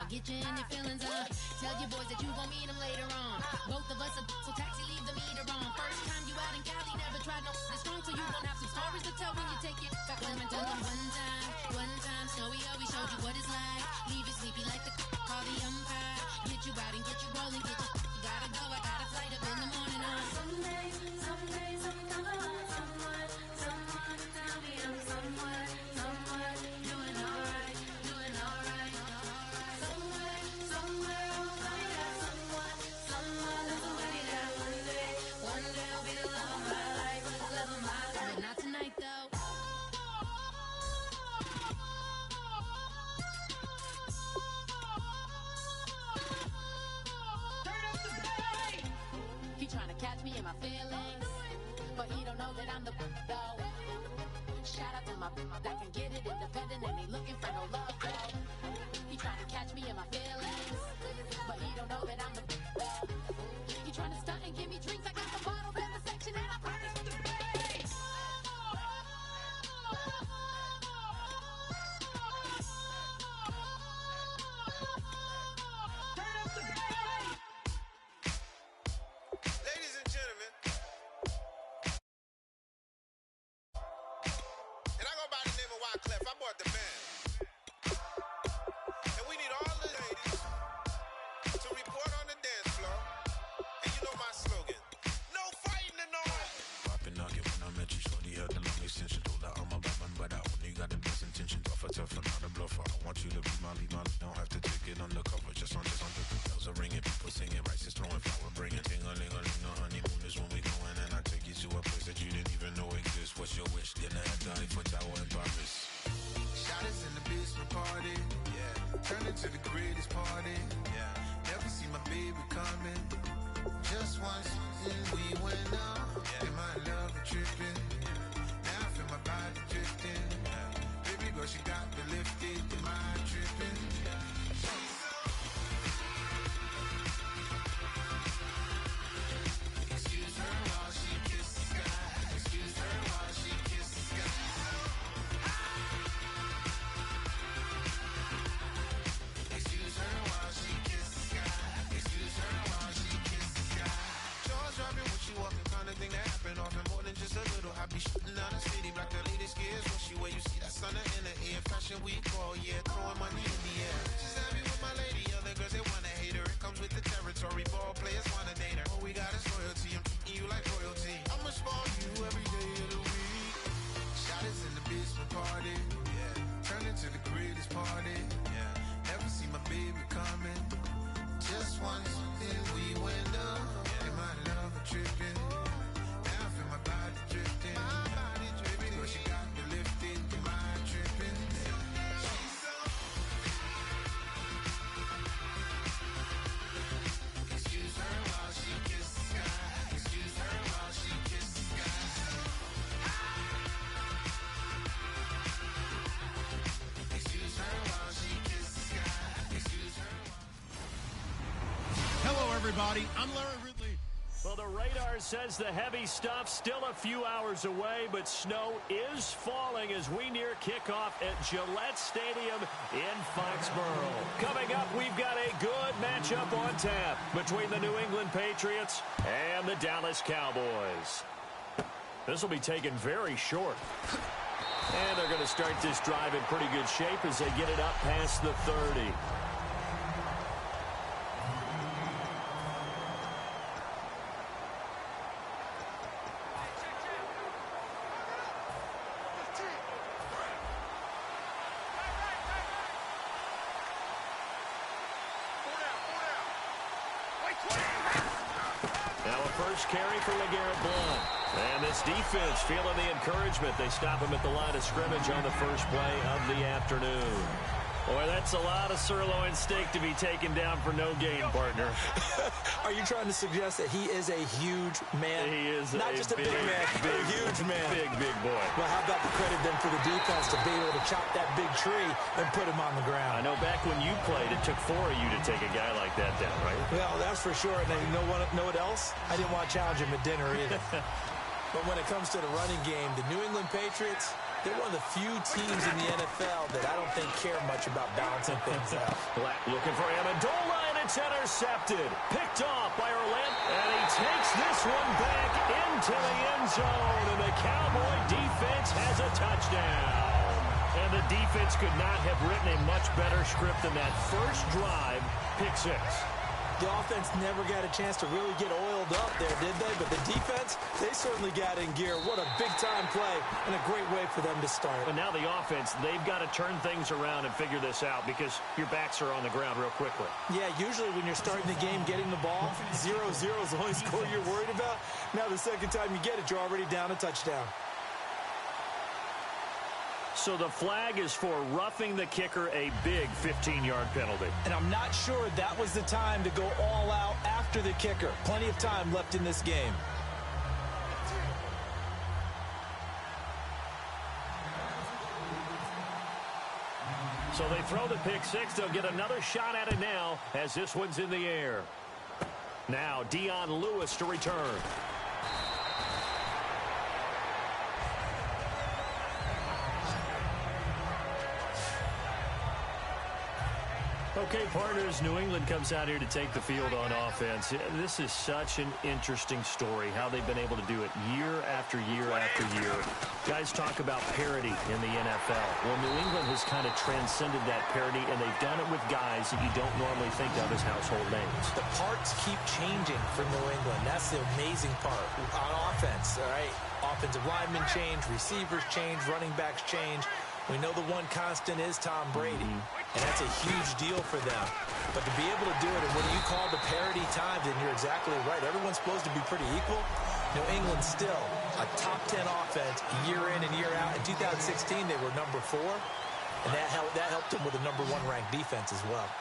Get you in your feelings, tell your boys that you gon' meet them later on. Both of us are so taxi, leave the meter on. First time you out in Cali, never tried no this strong, so you gon' have some stories to tell when you take it back home and tell them one time, Snowy always showed you what it's like. Leave you sleepy like the call the umpire. Get you out and get you rolling, get you gotta go, I got a flight up in the morning on. Someday, I'm someone tell me I'm somewhere, doing alright. Somewhere, I'll find out someone that's somebody that one day I'll be the love of my life. But not tonight though. He trying to catch me in my feelings, but he don't know that I'm the though. Shout out to my that can get it independent and he looking for no love though. He trying to catch me in my feelings, but he don't know that I'm the though. He trying to stunt and give me drinks. I got the bottles in the section and I promise to pay. Ladies and gentlemen, and I go by the name of Wyclef. I bought the band. And we need all the ladies to report on the dance floor. And you know my slogan, no fighting and no arguing. Poppin' nugget when I met you, shorty had the long extension. Told her I'm a Batman, but I only got the best intention. Tougher, not a bluffer. I want you to be my lead, don't have to take it undercover. Just on the bells are ringing, people singing, rice is throwing, flower bringing. Ting-a-ling-a-ling, the honeymoon is when we going. And I take you to a place that you didn't even know exists. What's your wish? Dinner at the Eiffel Tower in Paris. Shot us in the basement party, yeah. Turn into the greatest party, yeah. Never see my baby coming. Just once, and we went up. Yeah. In my love a tripping. Now I feel my body drifting. Yeah. Baby girl, she got me lifted. In my tripping. Excuse her while she kisses the sky. Excuse her while she kisses the sky. Excuse her while she kisses the sky. Excuse her while she kisses the sky. Jaws dropping when she walking, kind of thing that happen often more than just a little. I be shooting down the city, black the latest gears. When she where you see that sun in the air, fashion week all year, throwing money in the air. She's happy with my lady, other girls they wanna hate her. It comes with the territory, ball players wanna date her. All we got is loyalty, I'm treating you like royalty. I'ma spoil you every day of the week. Shot us in the basement party, yeah. Turn into the greatest party, yeah. Never see my baby coming. Just once, then we went up. Yeah. In my love a tripping. Now I feel my body drifting. My body dripping. Girl, she got me lifted. In my tripping. She's so. Excuse her while she kisses the sky. Excuse her while she kisses the sky. Excuse her while she kisses the sky. Excuse her while... Hello, everybody. I'm Larry Ridley. Well, the radar says the heavy stuff still a few hours away, but snow is falling as we near kickoff at Gillette Stadium in Foxborough. Coming up, we've got a good matchup on tap between the New England Patriots and the Dallas Cowboys. This will be taken very short. And they're going to start this drive in pretty good shape as they get it up past the 30. Now a first carry for LeGarrette Blount. And this defense feeling the encouragement. They stop him at the line of scrimmage on the first play of the afternoon. Boy, that's a lot of sirloin steak to be taken down for no gain, partner. Are you trying to suggest that he is a huge man? He is not just a big man, but a huge man. Big boy. Well, how about the credit then for the defense to be able to chop that big tree and put him on the ground? I know back when you played, it took 4 of you to take a guy like that down, right? Well, that's for sure. And you know what else? I didn't want to challenge him at dinner either. But when it comes to the running game, the New England Patriots, they're one of the few teams in the NFL that I don't think care much about balancing things out. Looking for Amendola, and it's intercepted. Picked off by Orlando, and he takes this one back into the end zone, and the Cowboy defense has a touchdown. And the defense could not have written a much better script than that first drive, pick 6. The offense never got a chance to really get oiled up there, did they? But the defense, they certainly got in gear. What a big-time play and a great way for them to start. And now the offense, they've got to turn things around and figure this out because your backs are on the ground real quickly. Yeah, usually when you're starting the game getting the ball, 0-0 is the only score you're worried about. Now the second time you get it, you're already down a touchdown. So the flag is for roughing the kicker, a big 15-yard penalty. And I'm not sure that was the time to go all out after the kicker. Plenty of time left in this game. So they throw the pick 6. They'll get another shot at it now as this one's in the air. Now Dion Lewis to return. Okay, partners, New England comes out here to take the field on offense. This is such an interesting story, how they've been able to do it year after year after year. Guys talk about parity in the NFL. Well, New England has kind of transcended that parity, and they've done it with guys that you don't normally think of as household names. The parts keep changing for New England. That's the amazing part. On offense, all right, offensive linemen change, receivers change, running backs change. We know the one constant is Tom Brady, and that's a huge deal for them. But to be able to do it in what you call the parity times, and you're exactly right, everyone's supposed to be pretty equal. New England still a top 10 offense year in and year out. In 2016, they were number 4, and that helped them with a number 1 ranked defense as well.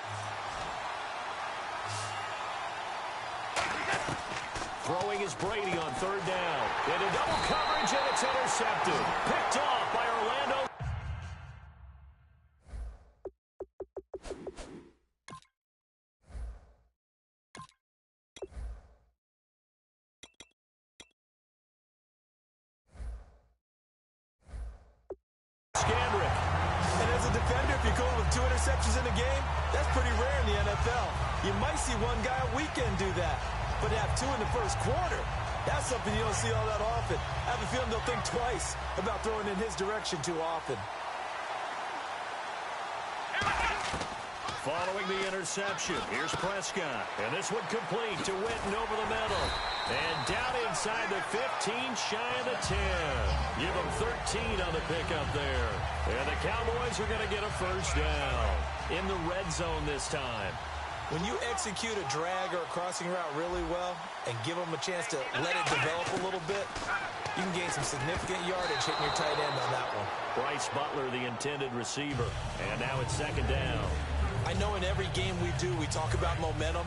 Throwing is Brady on 3rd down. Into double coverage, and it's intercepted. Picked off by Orlando. And as a defender, if you're going with 2 interceptions in a game, that's pretty rare in the NFL. You might see one guy a weekend do that, but to have 2 in the first quarter, that's something you don't see all that often. I have a feeling they'll think twice about throwing in his direction too often. Following the interception, here's Prescott. And this one complete to Witten over the middle. And down inside the 15, shy of the 10. Give them 13 on the pickup there. And the Cowboys are going to get a first down. In the red zone this time. When you execute a drag or a crossing route really well and give them a chance to let it develop a little bit, you can gain some significant yardage hitting your tight end on that one. Bryce Butler, the intended receiver. And now it's 2nd down. I know in every game we do, we talk about momentum.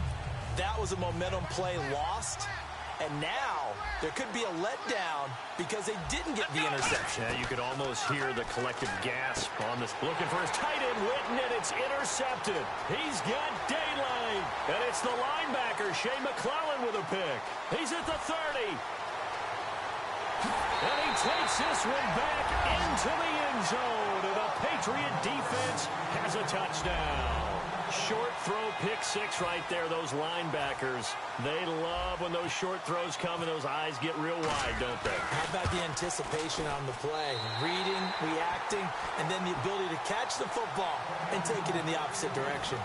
That was a momentum play lost. And now there could be a letdown because they didn't get the interception. Yeah, you could almost hear the collective gasp on this. Looking for his tight end, Witten, and it's intercepted. He's got daylight. And it's the linebacker, Shea McClellan, with a pick. He's at the 30. And he takes this one back into the end zone. And the Patriot defense has a touchdown. Short throw, pick 6 right there. Those linebackers, they love when those short throws come and those eyes get real wide, don't they? How about the anticipation on the play? Reading, reacting, and then the ability to catch the football and take it in the opposite direction.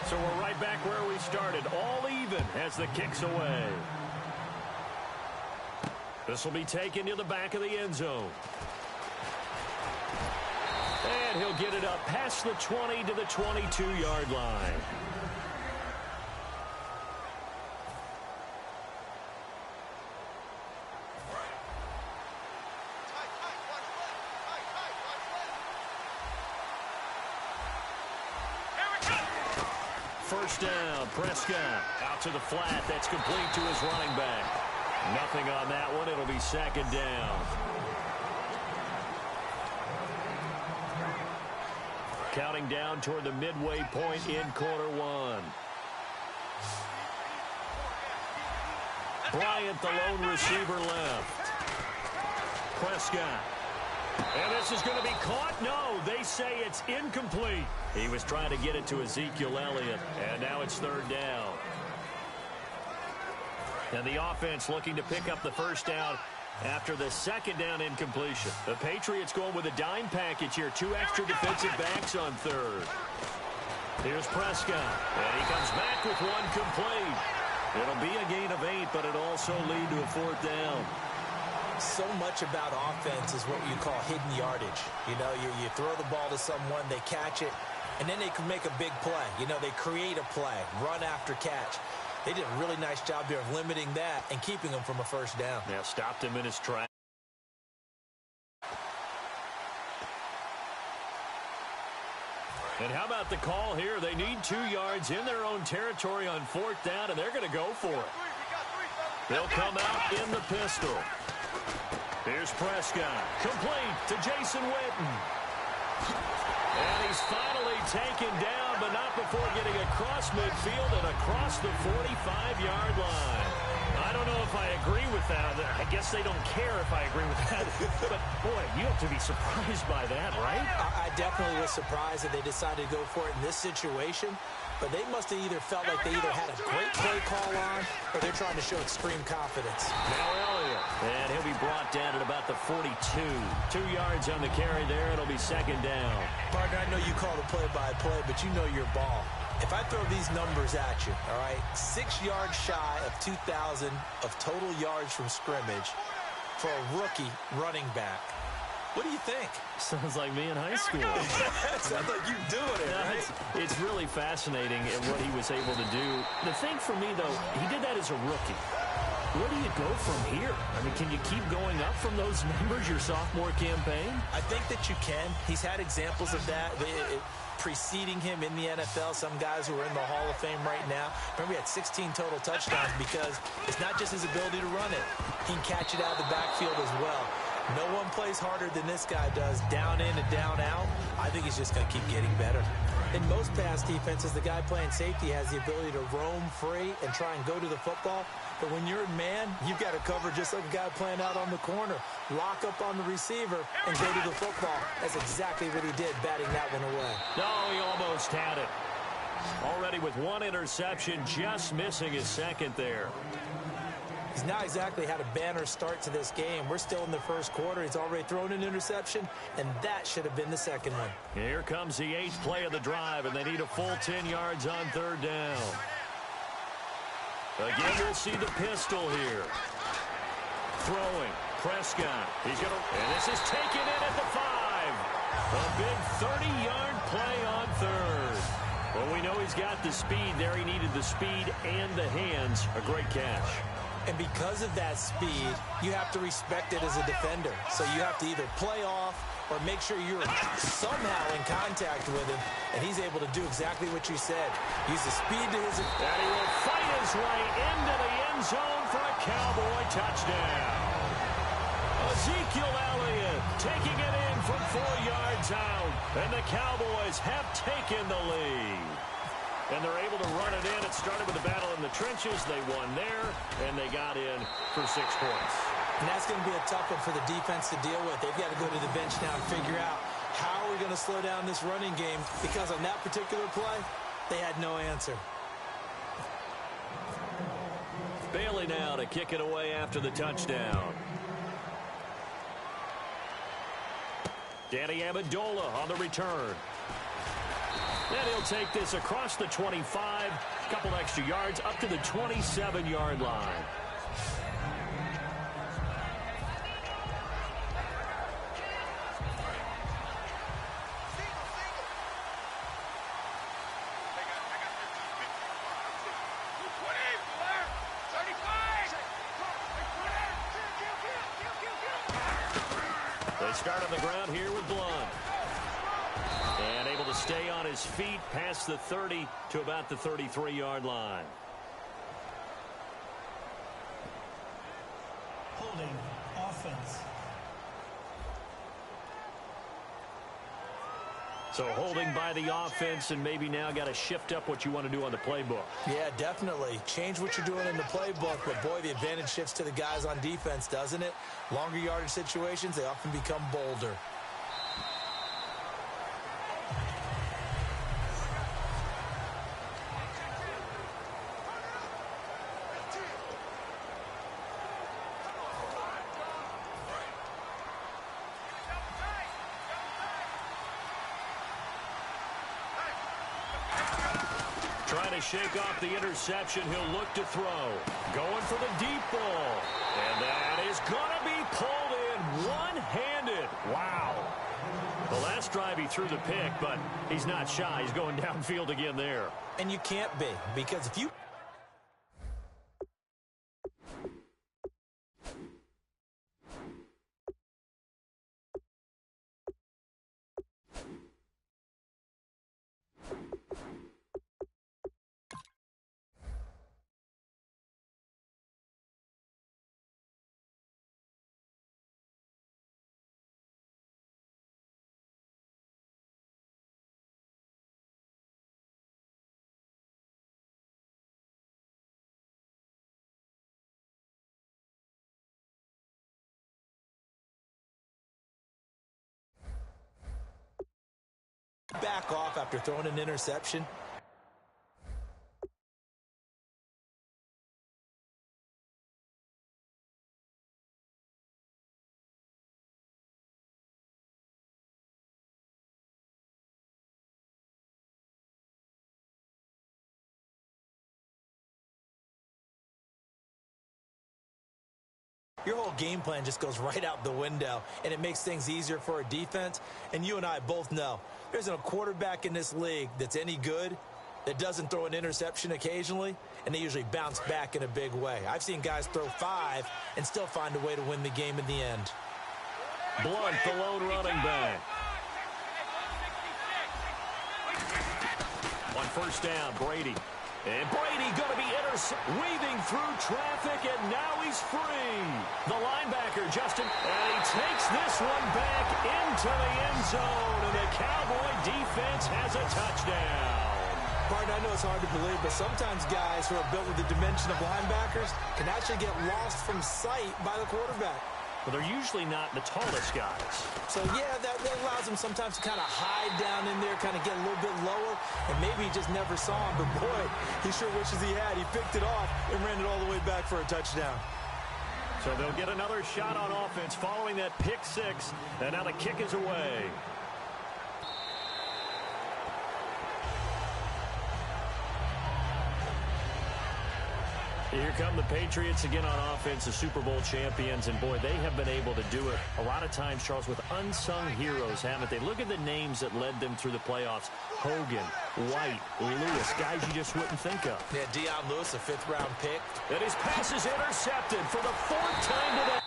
So we're right back where we started, all even as the kick's away. This will be taken to the back of the end zone. And he'll get it up past the 20 to the 22-yard line. First down, Prescott out to the flat. That's complete to his running back. Nothing on that one. It'll be 2nd down. Counting down toward the midway point in quarter 1. Bryant, the lone receiver left. Prescott. And this is going to be caught. No, they say it's incomplete. He was trying to get it to Ezekiel Elliott, and now it's third down. And the offense looking to pick up the first down after the second down incompletion. The Patriots going with a dime package here. 2 extra defensive backs on third. Here's Prescott, and he comes back with one complete. It'll be a gain of 8, but it'll also lead to a fourth down. So much about offense is what you call hidden yardage. You know, you throw the ball to someone, they catch it, and then they can make a big play. You know, they create a play, run after catch. They did a really nice job here of limiting that and keeping him from a first down. Yeah, stopped him in his track. And how about the call here? They need 2 yards in their own territory on fourth down, and they're going to go for it. They'll come out in the pistol. Here's Prescott. Complete to Jason Witten. And he's finally taken down, but not before getting across midfield and across the 45-yard line. I don't know if I agree with that. I guess they don't care if I agree with that. But, boy, you have to be surprised by that, right? I definitely was surprised that they decided to go for it in this situation. But they must have either felt like they either had a great play call on or they're trying to show extreme confidence. Now Elliott. And he'll be brought down at about the 42. 2 yards on the carry there. It'll be second down. Partner, I know you call the play-by-play, but you know your ball. If I throw these numbers at you, all right, 6 yards shy of 2,000 of total yards from scrimmage for a rookie running back. What do you think? Sounds like me in high school. Sounds like you doing it, right? It's really fascinating at what he was able to do. The thing for me, though, he did that as a rookie. Where do you go from here? I mean, can you keep going up from those numbers your sophomore campaign? I think that you can. He's had examples of that preceding him in the NFL. Some guys who are in the Hall of Fame right now. Remember, he had 16 total touchdowns because it's not just his ability to run it. He can catch it out of the backfield as well. No one plays harder than this guy does, down in and down out. I think he's just going to keep getting better. In most pass defenses, the guy playing safety has the ability to roam free and try and go to the football. But when you're a man, you've got to cover just like a guy playing out on the corner. Lock up on the receiver and go to the football. That's exactly what he did, batting that one away. No, he almost had it. Already with 1 interception, just missing his second there. He's not exactly had a banner start to this game. We're still in the first quarter. He's already thrown an interception, and that should have been the second one. Here comes the 8th play of the drive, and they need a full 10 yards on third down. Again, we'll see the pistol here. Throwing. Prescott. He's going to, and this is taken in at the 5. A big 30-yard play on third. Well, we know he's got the speed there. He needed the speed and the hands. A great catch. And because of that speed, you have to respect it as a defender. So you have to either play off or make sure you're somehow in contact with him, and he's able to do exactly what you said. Use the speed to his... And he will fight his way into the end zone for a Cowboy touchdown. Ezekiel Elliott taking it in from 4 yards out, and the Cowboys have taken the lead. And they're able to run it in. It started with a battle in the trenches. They won there, and they got in for 6 points. And that's going to be a tough one for the defense to deal with. They've got to go to the bench now and figure out how are we going to slow down this running game, because on that particular play, they had no answer. Bailey now to kick it away after the touchdown. Danny Amendola on the return. And he'll take this across the 25, a couple extra yards, up to the 27-yard line. They start on the ground here with Blunt. And able to stay on his feet past the 30 to about the 33-yard line. Holding offense. So holding by the offense, and maybe now got to shift up what you want to do on the playbook. Yeah, definitely. Change what you're doing in the playbook, but boy, the advantage shifts to the guys on defense, doesn't it? Longer yardage situations, they often become bolder. Trying to shake off the interception. He'll look to throw. Going for the deep ball. And that is going to be pulled in one-handed. Wow. The last drive he threw the pick, but he's not shy. He's going downfield again there. And you can't be, because if you... back off after throwing an interception. Your whole game plan just goes right out the window, and it makes things easier for a defense. And you and I both know there isn't a quarterback in this league that's any good that doesn't throw an interception occasionally, and they usually bounce back in a big way. I've seen guys throw 5 and still find a way to win the game in the end. Blunt, the lone running back. On first down, Brady. And Brady going to be weaving through traffic, and now he's free. The linebacker, Justin, and he takes this one back into the end zone, and the Cowboy defense has a touchdown. Partner, I know it's hard to believe, but sometimes guys who are built with the dimension of linebackers can actually get lost from sight by the quarterback. But they're usually not the tallest guys. So, yeah, that allows them sometimes to kind of hide down in there, kind of get a little bit lower, and maybe he just never saw him. But, boy, he sure wishes he had. He picked it off and ran it all the way back for a touchdown. So they'll get another shot on offense following that pick 6, and now the kick is away. Here come the Patriots again on offense, the Super Bowl champions, and boy, they have been able to do it a lot of times, Charles, with unsung heroes, haven't they? Look at the names that led them through the playoffs. Hogan, White, Lewis, guys you just wouldn't think of. Yeah, Deion Lewis, a 5th-round pick. And his pass is intercepted for the 4th time today.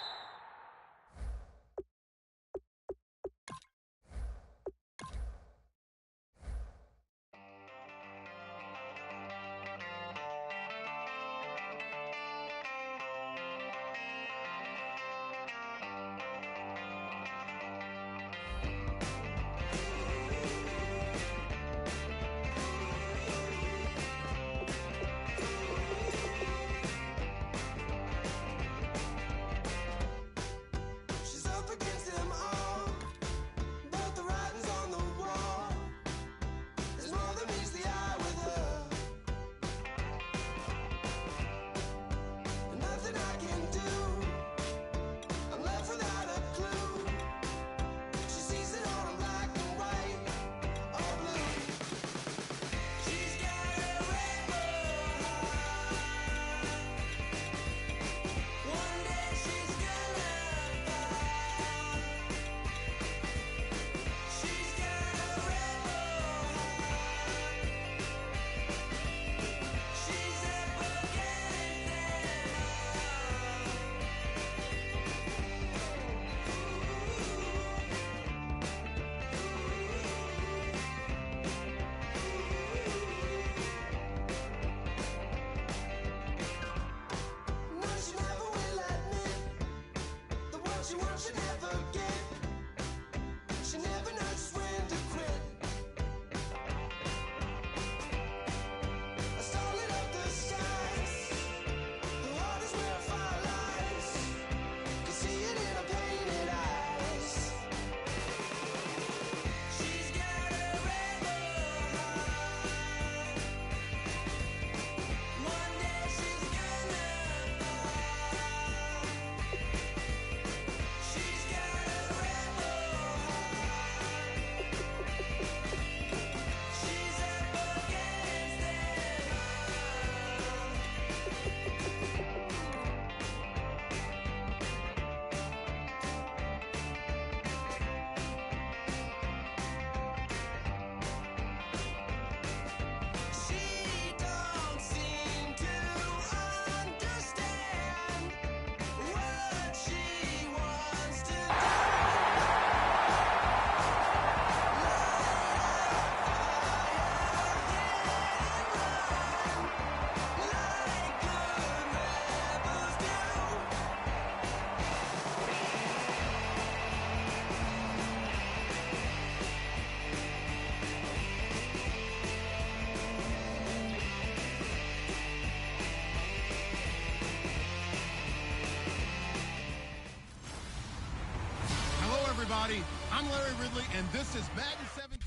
Ridley, and this is Madden 17.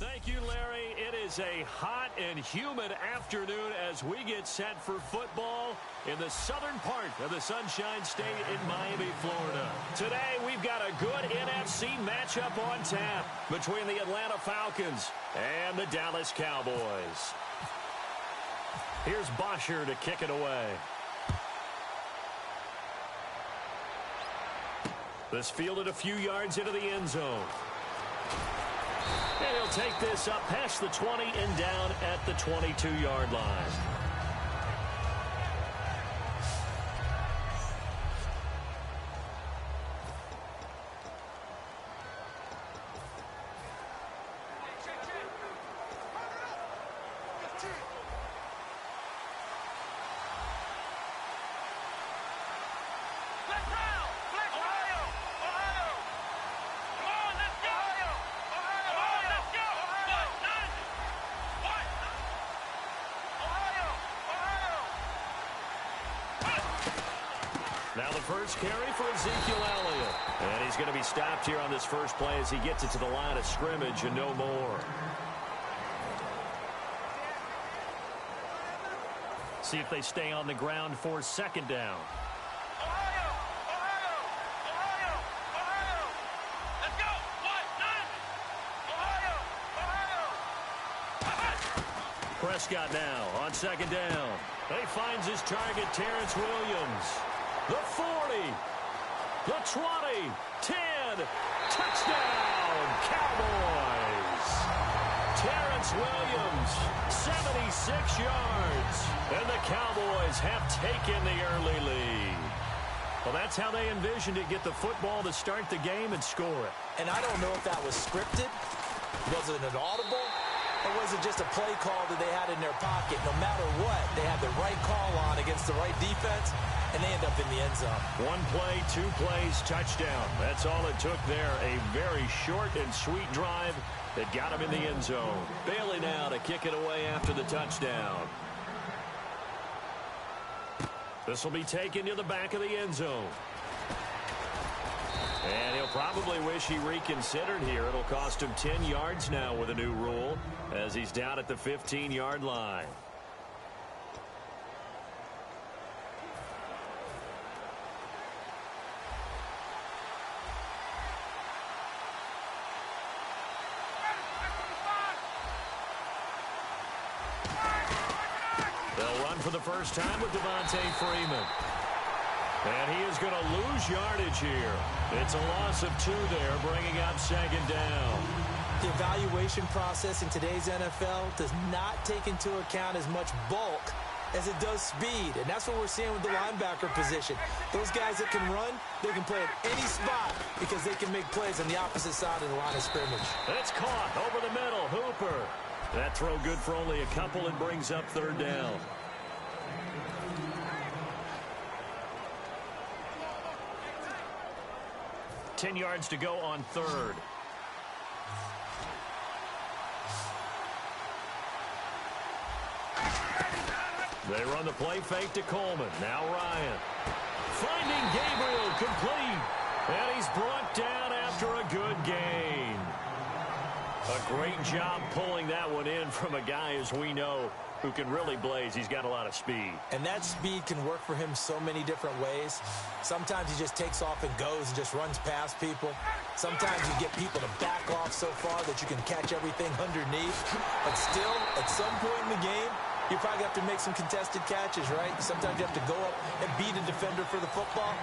Thank you, Larry. It is a hot and humid afternoon as we get set for football in the southern part of the Sunshine State in Miami, Florida. Today, we've got a good NFC matchup on tap between the Atlanta Falcons and the Dallas Cowboys. Here's Bosher to kick it away. This fielded a few yards into the end zone. And he'll take this up past the 20 and down at the 22-yard line. Now the first carry for Ezekiel Elliott. And he's going to be stopped here on this first play as he gets it to the line of scrimmage and no more. See if they stay on the ground for second down. Prescott now on second down. He finds his target, Terrence Williams. The 40, the 20, 10, touchdown, Cowboys. Terrence Williams, 76 yards, and the Cowboys have taken the early lead. Well, that's how they envisioned it, get the football to start the game and score it. And I don't know if that was scripted. Was it an audible? Or was it just a play call that they had in their pocket? No matter what, they had the right call on against the right defense, and they end up in the end zone. One play, two plays, touchdown. That's all it took there. A very short and sweet drive that got him in the end zone. Bailey now to kick it away after the touchdown. This will be taken to the back of the end zone. And he'll probably wish he reconsidered here. It'll cost him 10 yards now with a new rule as he's down at the 15-yard line. They'll run for the first time with Devontae Freeman. And he is going to lose yardage here. It's a loss of 2 there, bringing up second down. The evaluation process in today's NFL does not take into account as much bulk as it does speed. And that's what we're seeing with the linebacker position. Those guys that can run, they can play at any spot because they can make plays on the opposite side of the line of scrimmage. That's caught over the middle. Hooper. That throw good for only a couple and brings up third down. $10 yards to go on third. They run the play fake to Coleman. Now Ryan. Finding Gabriel complete. And he's brought down after a good gain. A great job pulling that one in from a guy, as we know, who can really blaze. He's got a lot of speed. And that speed can work for him so many different ways. Sometimes he just takes off and goes and just runs past people. Sometimes you get people to back off so far that you can catch everything underneath. But still, at some point in the game, you probably have to make some contested catches, right? Sometimes you have to go up and beat a defender for the football.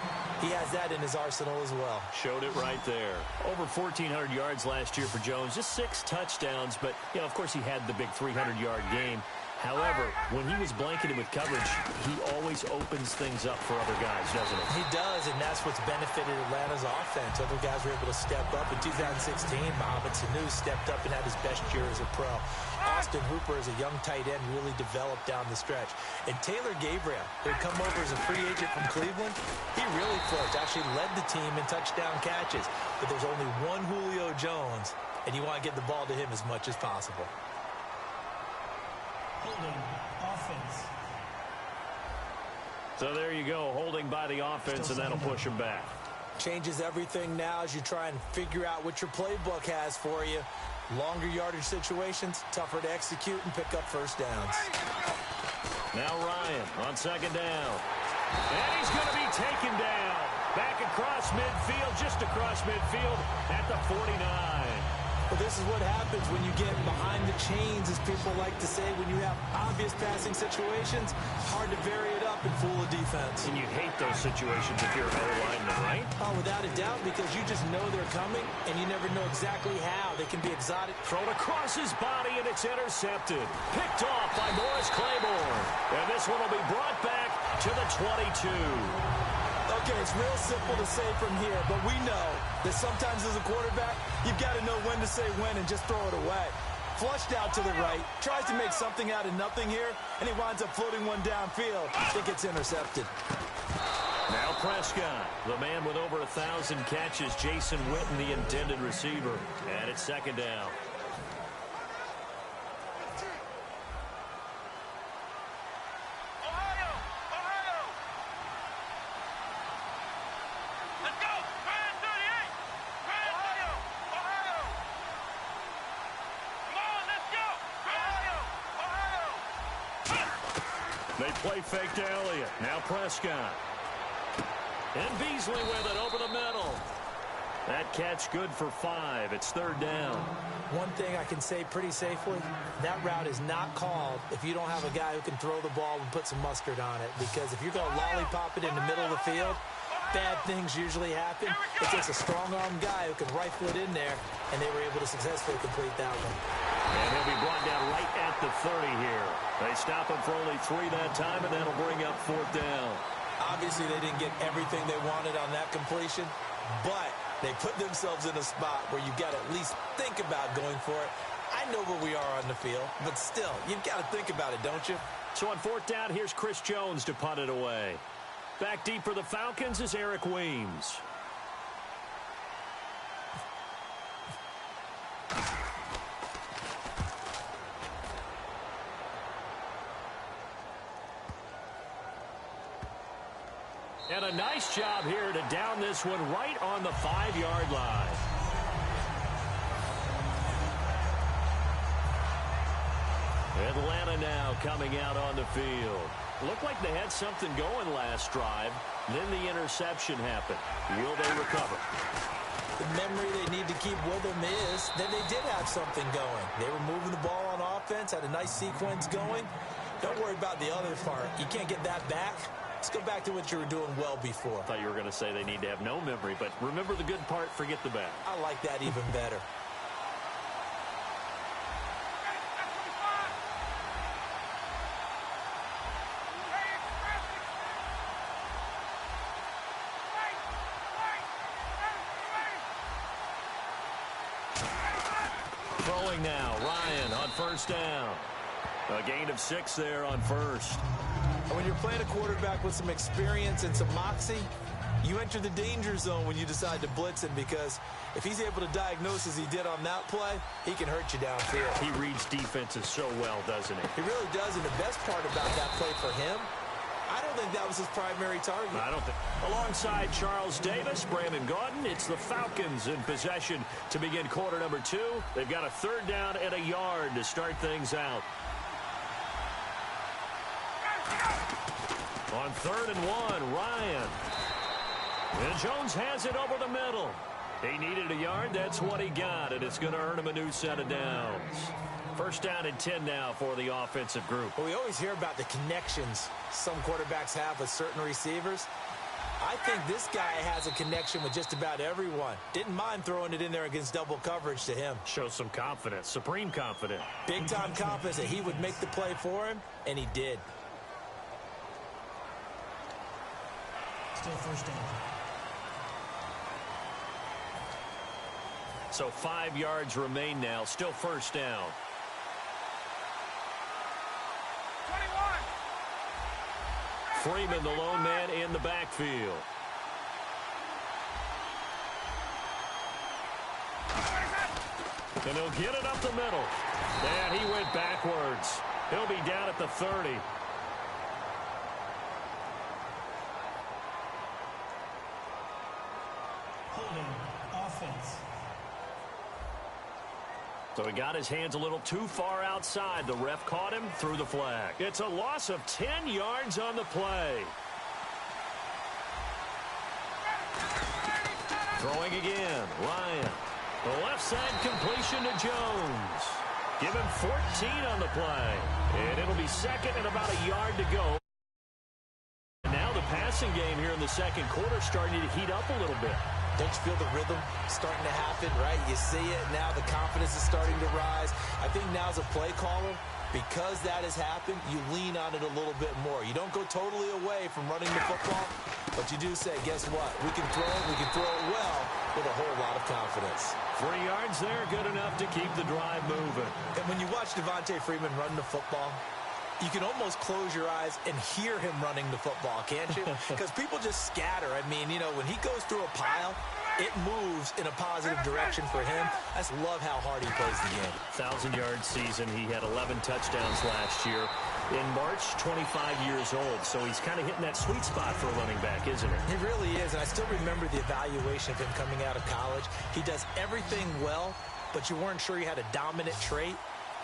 He has that in his arsenal as well. Showed it right there. Over 1,400 yards last year for Jones. Just 6 touchdowns, but, you know, of course he had the big 300-yard game. However, when he was blanketed with coverage, he always opens things up for other guys, doesn't he? He does, and that's what's benefited Atlanta's offense. Other guys were able to step up. In 2016, Mohamed Sanu stepped up and had his best year as a pro. Austin Hooper, as a young tight end, really developed down the stretch. And Taylor Gabriel, who had come over as a free agent from Cleveland, he really flourished, actually led the team in touchdown catches. But there's only one Julio Jones, and you want to get the ball to him as much as possible. Holding offense. So there you go, holding by the offense, and that'll push him back. Changes everything now as you try and figure out what your playbook has for you. Longer yardage situations, tougher to execute and pick up first downs. Now Ryan on second down. And he's going to be taken down. Back across midfield, just across midfield at the 49. Well, this is what happens when you get behind the chains, as people like to say. When you have obvious passing situations, hard to vary it up and fool a defense. And you hate those situations if you're a better lineman, right? Oh, without a doubt, because you just know they're coming, and you never know exactly how. They can be exotic. Thrown across his body, and it's intercepted. Picked off by Morris Claiborne. And this one will be brought back to the 22. Okay, it's real simple to say from here, but we know that sometimes as a quarterback, you've got to know when to say when and just throw it away. Flushed out to the right, tries to make something out of nothing here, and he winds up floating one downfield. It gets intercepted. Now Prescott, the man with over 1,000 catches, Jason Witten, the intended receiver. And it's second down. They play fake to Elliott. Now Prescott. And Beasley with it over the middle. That catch good for 5. It's third down. One thing I can say pretty safely, that route is not called if you don't have a guy who can throw the ball and put some mustard on it. Because if you're going to lollipop it in the middle of the field, bad things usually happen. It takes a strong-arm guy who can rifle it in there, and they were able to successfully complete that one. And he'll be brought down right at the 30 here. They stop him for only 3 that time, and that'll bring up fourth down. Obviously, they didn't get everything they wanted on that completion, but they put themselves in a spot where you've got to at least think about going for it. I know where we are on the field, but still, you've got to think about it, don't you? So on fourth down, here's Chris Jones to punt it away. Back deep for the Falcons is Eric Weems. And a nice job here to down this one right on the 5-yard line. Atlanta now coming out on the field. Looked like they had something going last drive. Then the interception happened. Will they recover? The memory they need to keep with them is that they did have something going. They were moving the ball on offense, had a nice sequence going. Don't worry about the other part. You can't get that back. Let's go back to what you were doing well before. I thought you were going to say they need to have no memory, but remember the good part, forget the bad. I like that even better. Throwing now, Ryan on first down. A gain of 6 there on first. And when you're playing a quarterback with some experience and some moxie, you enter the danger zone when you decide to blitz him, because if he's able to diagnose as he did on that play, he can hurt you downfield. He reads defenses so well, doesn't he? He really does, and the best part about that play for him, I don't think that was his primary target. I don't think. Alongside Charles Davis, Brandon Gaudin, it's the Falcons in possession to begin quarter number 2. They've got a third down and a yard to start things out. On 3rd and 1, Ryan. And Jones has it over the middle. He needed a yard. That's what he got, and it's going to earn him a new set of downs. First down and 10 now for the offensive group. Well, we always hear about the connections some quarterbacks have with certain receivers. I think this guy has a connection with just about everyone. Didn't mind throwing it in there against double coverage to him. Shows some confidence, supreme confidence. Big-time confidence that he would make the play for him, and he did. Still first down. So 5 yards remain now. Still first down. 21. Freeman, the lone man in the backfield. And he'll get it up the middle. And he went backwards. He'll be down at the 30. So he got his hands a little too far outside. The ref caught him, threw the flag. It's a loss of 10 yards on the play. Throwing again, Ryan. The left side completion to Jones. Give him 14 on the play. And it'll be second and about a yard to go. Now the passing game here in the second quarter starting to heat up a little bit. Don't you feel the rhythm starting to happen, right? You see it now. The confidence is starting to rise. I think now as a play caller, because that has happened, you lean on it a little bit more. You don't go totally away from running the football, but you do say, guess what? We can throw it. We can throw it well with a whole lot of confidence. 3 yards there, good enough to keep the drive moving. And when you watch Devontae Freeman run the football, you can almost close your eyes and hear him running the football, can't you? Because people just scatter. I mean, you know, when he goes through a pile, it moves in a positive direction for him. I just love how hard he plays the game. 1,000-yard season. He had 11 touchdowns last year. In March, 25 years old. So he's kind of hitting that sweet spot for a running back, isn't it? He really is. And I still remember the evaluation of him coming out of college. He does everything well, but you weren't sure he had a dominant trait.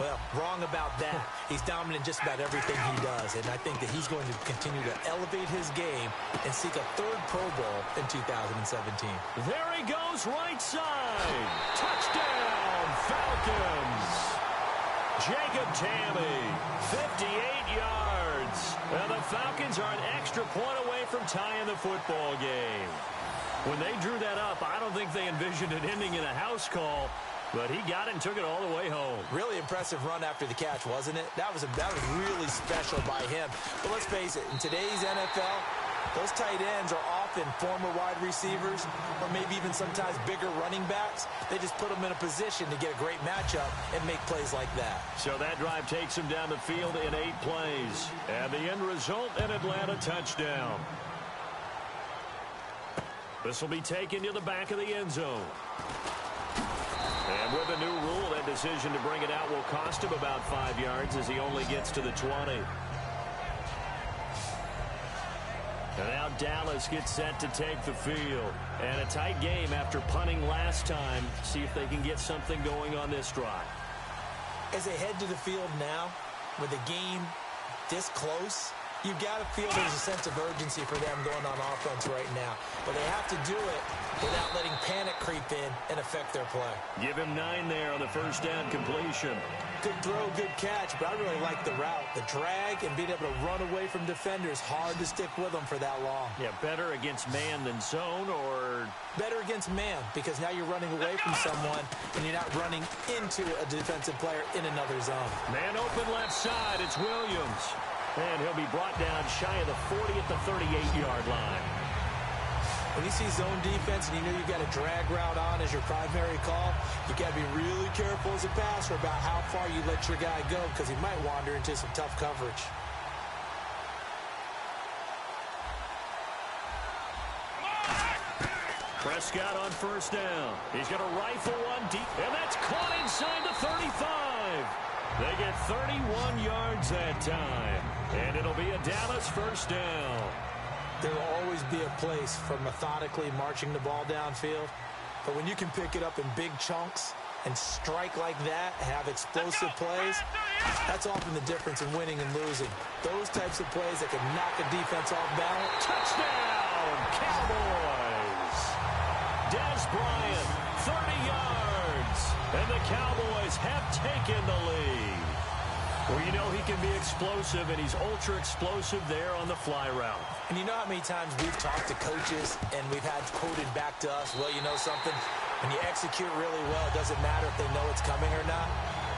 Well, wrong about that. He's dominant just about everything he does, and I think that he's going to continue to elevate his game and seek a third Pro Bowl in 2017. There he goes, right side. Touchdown, Falcons. Jacob Tamme, 58 yards. And the Falcons are an extra point away from tying the football game. When they drew that up, I don't think they envisioned it ending in a house call. But he got it and took it all the way home. Really impressive run after the catch, wasn't it? That was really special by him. But let's face it, in today's NFL, those tight ends are often former wide receivers or maybe even sometimes bigger running backs. They just put them in a position to get a great matchup and make plays like that. So that drive takes him down the field in 8 plays. And the end result, an Atlanta touchdown. This will be taken to the back of the end zone. And with a new rule, that decision to bring it out will cost him about 5 yards as he only gets to the 20. And now Dallas gets set to take the field. And a tight game after punting last time. See if they can get something going on this drive. As they head to the field now, with the game this close, you've got to feel there's a sense of urgency for them going on offense right now. But they have to do it without letting panic creep in and affect their play. Give him 9 there on the first down completion. Good throw, good catch, but I really like the route. The drag and being able to run away from defenders, hard to stick with them for that long. Yeah, better against man than zone, or? Better against man, because now you're running away from someone and you're not running into a defensive player in another zone. Man open left side, it's Williams. And he'll be brought down shy of the 40 at the 38-yard line. When you see zone defense and you know you've got a drag route on as your primary call, you got to be really careful as a passer about how far you let your guy go because he might wander into some tough coverage. Prescott on first down. He's going to rifle one deep, and that's caught inside the 35. They get 31 yards that time, and it'll be a Dallas first down. There will always be a place for methodically marching the ball downfield, but when you can pick it up in big chunks and strike like that, have explosive plays, that's often the difference in winning and losing. Those types of plays that can knock a defense off balance. Touchdown, Cowboys! Dez Bryant, 30 yards, and the Cowboys have taken the lead. Well, you know he can be explosive, and he's ultra-explosive there on the fly route. And you know how many times we've talked to coaches, and we've had quoted back to us, well, you know something? When you execute really well, it doesn't matter if they know it's coming or not.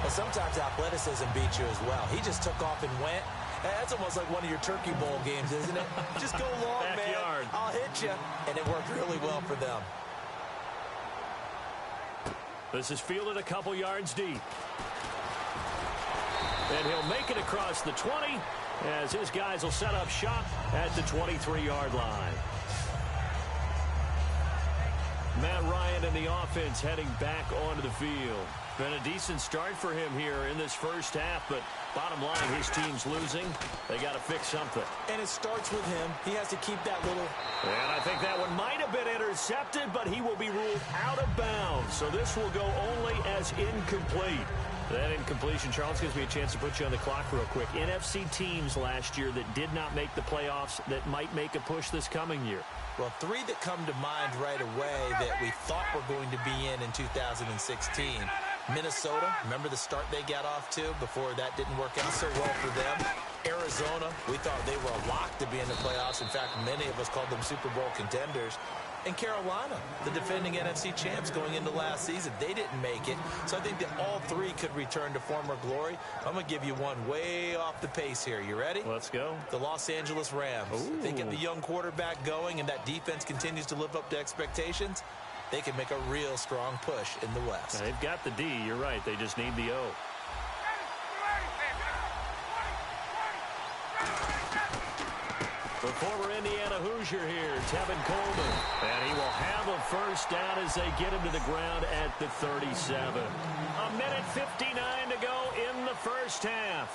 Well, sometimes athleticism beats you as well. He just took off and went. That's almost like one of your Turkey Bowl games, isn't it? Just go long, Backyard. man. I'll hit you. And it worked really well for them. This is fielded a couple yards deep. And he'll make it across the 20 as his guys will set up shop at the 23-yard line. Matt Ryan and the offense heading back onto the field. Been a decent start for him here in this first half, but bottom line, his team's losing. They got to fix something. And it starts with him. He has to keep that little... And I think that one might have been intercepted, but he will be ruled out of bounds. So this will go only as incomplete. That incompletion, Charles, gives me a chance to put you on the clock real quick. NFC teams last year that did not make the playoffs that might make a push this coming year. Well, three that come to mind right away that we thought were going to be in 2016. Minnesota, remember the start they got off to before that didn't work out so well for them. Arizona, we thought they were a lock to be in the playoffs. In fact, many of us called them Super Bowl contenders. And Carolina, the defending NFC champs going into last season, they didn't make it. So I think that all three could return to former glory. I'm going to give you one way off the pace here. You ready? Let's go. The Los Angeles Rams. Ooh. If they get the young quarterback going and that defense continues to live up to expectations, they can make a real strong push in the West. They've got the D. You're right. They just need the O. The former Indiana Hoosier here, Tevin Coleman. And he will have a first down as they get him to the ground at the 37. A minute 59 to go in the first half.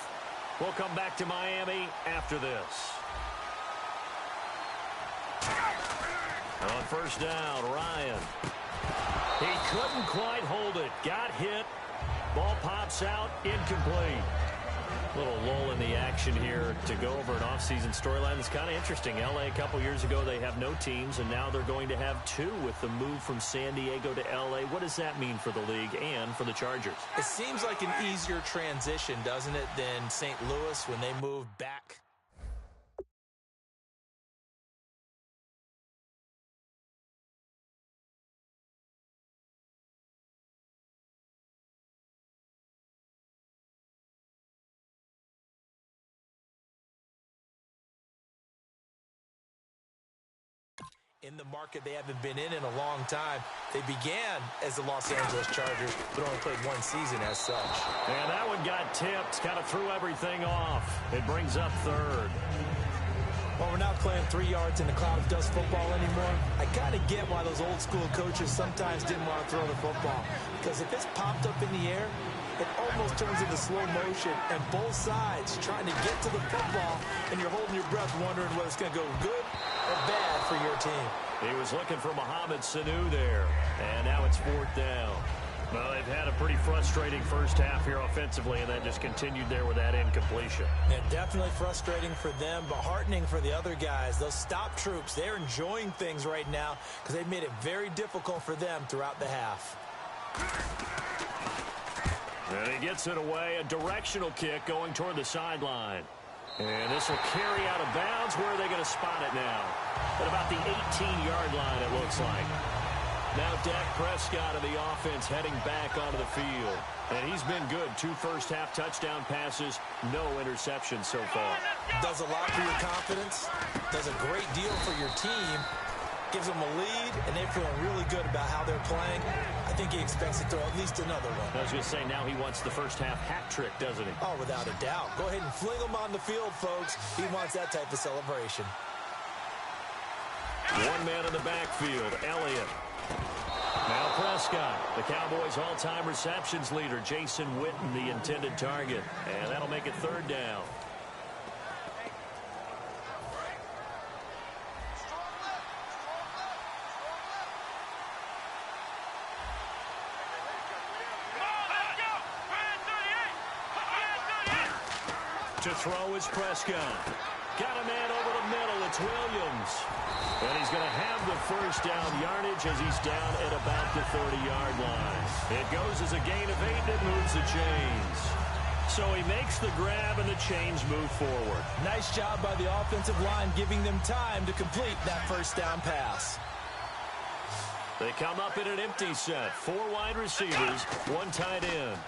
We'll come back to Miami after this. On first down, Ryan. He couldn't quite hold it. Got hit. Ball pops out. Incomplete. Little lull in the action here to go over an offseason storyline that's kind of interesting. L.A. a couple years ago, they have no teams, and now they're going to have two with the move from San Diego to L.A. What does that mean for the league and for the Chargers? It seems like an easier transition, doesn't it, than St. Louis when they moved back. In the market they haven't been in a long time. They began as the Los Angeles Chargers, but only played one season as such. And that one got tipped, kind of threw everything off. It brings up third. Well, we're not playing 3 yards in a cloud of dust football anymore. I kind of get why those old school coaches sometimes didn't want to throw the football. Because if it's popped up in the air, it almost turns into slow motion, and both sides trying to get to the football, and you're holding your breath wondering whether it's going to go good or bad for your team. He was looking for Mohamed Sanu there, and now it's fourth down. Well, they've had a pretty frustrating first half here offensively, and that just continued there with that incompletion. Yeah, definitely frustrating for them, but heartening for the other guys. Those stop troops, they're enjoying things right now because they've made it very difficult for them throughout the half. And he gets it away, a directional kick going toward the sideline. And this will carry out of bounds. Where are they going to spot it now? At about the 18-yard line, it looks like. Now Dak Prescott of the offense heading back onto the field. And he's been good. 2 first-half touchdown passes, no interceptions so far. Does a lot for your confidence. Does a great deal for your team. Gives them a lead, and they're feeling really good about how they're playing. I think he expects to throw at least another one. I was going to say, now he wants the first-half hat trick, doesn't he? Oh, without a doubt. Go ahead and fling him on the field, folks. He wants that type of celebration. One man in the backfield, Elliott. Now Prescott, the Cowboys' all-time receptions leader, Jason Witten, the intended target. And that'll make it third down. To throw is Prescott. Got a man over the middle. It's Williams. And he's going to have the first down yardage as he's down at about the 30-yard line. It goes as a gain of 8, and it moves the chains. So he makes the grab, and the chains move forward. Nice job by the offensive line, giving them time to complete that first down pass. They come up in an empty set. 4 wide receivers, 1 tight end.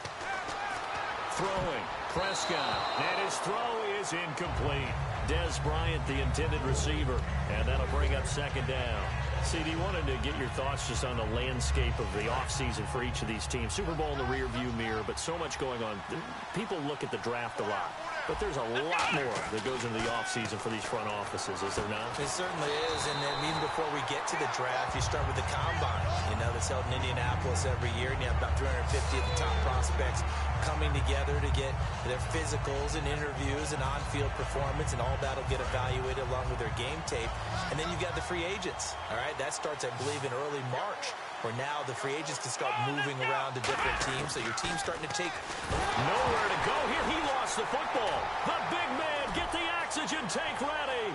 Throwing. Prescott, and his throw is incomplete. Dez Bryant, the intended receiver, and that'll bring up second down. CD, wanted to get your thoughts just on the landscape of the offseason for each of these teams. Super Bowl in the rearview mirror, but so much going on. People look at the draft a lot. But there's a lot more that goes into the offseason for these front offices, is there not? It certainly is. And then even before we get to the draft, you start with the combine. You know, that's held in Indianapolis every year, and you have about 350 of the top prospects coming together to get their physicals and interviews and on-field performance, and all that will get evaluated along with their game tape. And then you got the free agents. All right, that starts, I believe, in early March, where now the free agents can start moving around to different teams. So your team's starting to take nowhere to go here. He lost the football. The big man, get the oxygen tank ready.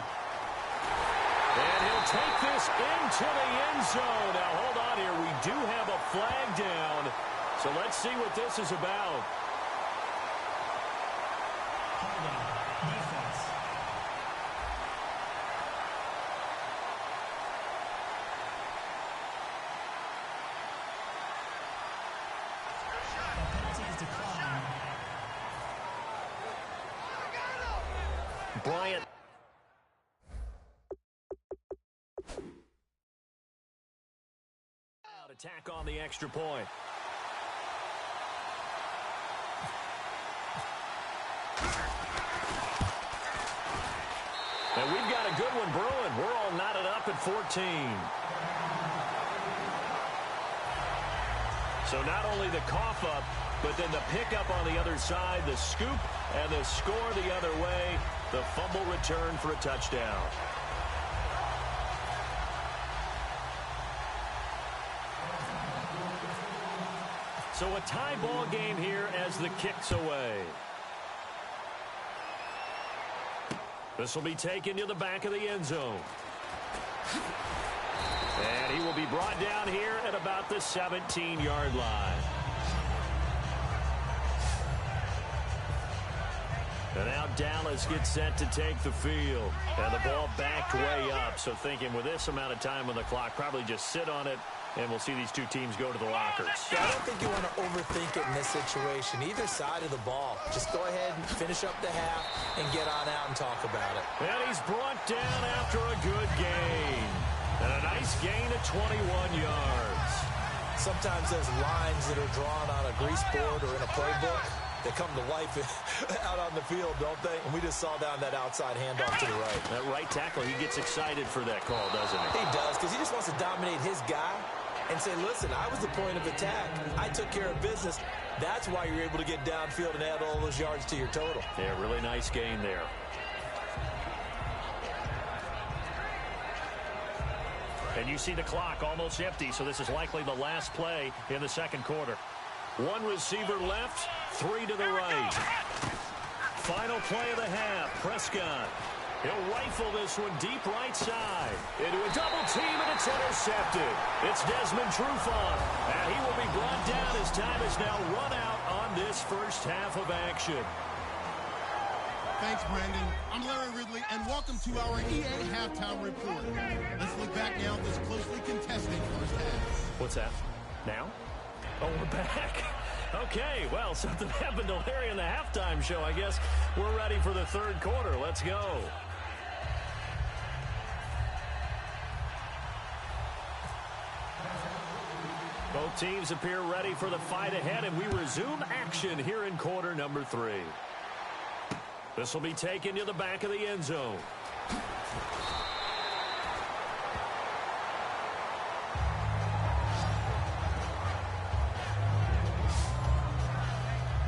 And he'll take this into the end zone. Now, hold on here. We do have a flag down. So let's see what this is about. Defense. The penalty is declined. Bryant. Out attack on the extra point. And we've got a good one brewing. We're all knotted up at 14. So not only the cough up, but then the pickup on the other side, the scoop, and the score the other way. The fumble return for a touchdown. So a tie ball game here as the kick's away. This will be taken to the back of the end zone. And he will be brought down here at about the 17-yard line. And now Dallas gets set to take the field. And the ball backed way up. So thinking with this amount of time on the clock, probably just sit on it, and we'll see these two teams go to the lockers. Yeah, I don't think you want to overthink it in this situation. Either side of the ball. Just go ahead and finish up the half and get on out and talk about it. And he's brought down after a good gain. And a nice gain of 21 yards. Sometimes those lines that are drawn on a grease board or in a playbook, they come to life out on the field, don't they? And we just saw down that outside handoff to the right. That right tackle, he gets excited for that call, doesn't he? He does, because he just wants to dominate his guy and say, listen, I was the point of attack. I took care of business. That's why you're able to get downfield and add all those yards to your total. Yeah, really nice gain there. And you see the clock almost empty, so this is likely the last play in the second quarter. One receiver left, three to the right. Final play of the half, Prescott. He'll rifle this one deep right side. Into a double team, and it's intercepted. It's Desmond Trufant, and he will be brought down as time is now run out on this first half of action. Thanks, Brandon. I'm Larry Ridley, and welcome to our EA Halftime Report. Let's look back now at this closely contested first half. What's that? Now? Oh, we're back. Okay, well, something happened to Larry in the halftime show. I guess we're ready for the third quarter. Let's go. Both teams appear ready for the fight ahead, and we resume action here in quarter number 3. This will be taken to the back of the end zone.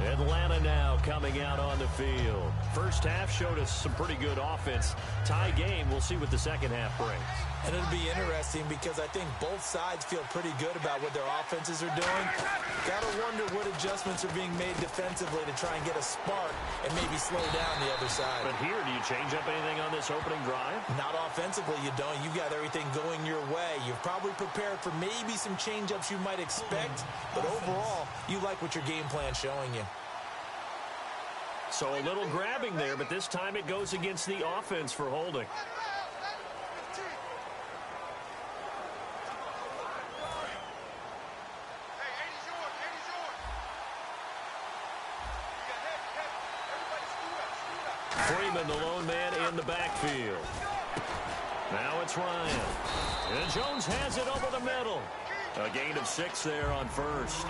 Atlanta now coming out on the field. First half showed us some pretty good offense. Tie game, we'll see what the second half brings. And it'll be interesting because I think both sides feel pretty good about what their offenses are doing. Got to wonder what adjustments are being made defensively to try and get a spark and maybe slow down the other side. But here, do you change up anything on this opening drive? Not offensively, you don't. You got everything going your way. You've probably prepared for maybe some change-ups you might expect, but overall, you like what your game plan's showing you. So a little grabbing there, but this time it goes against the offense for holding. Freeman, the lone man in the backfield. Now it's Ryan. And Jones has it over the middle. A gain of 6 there on first.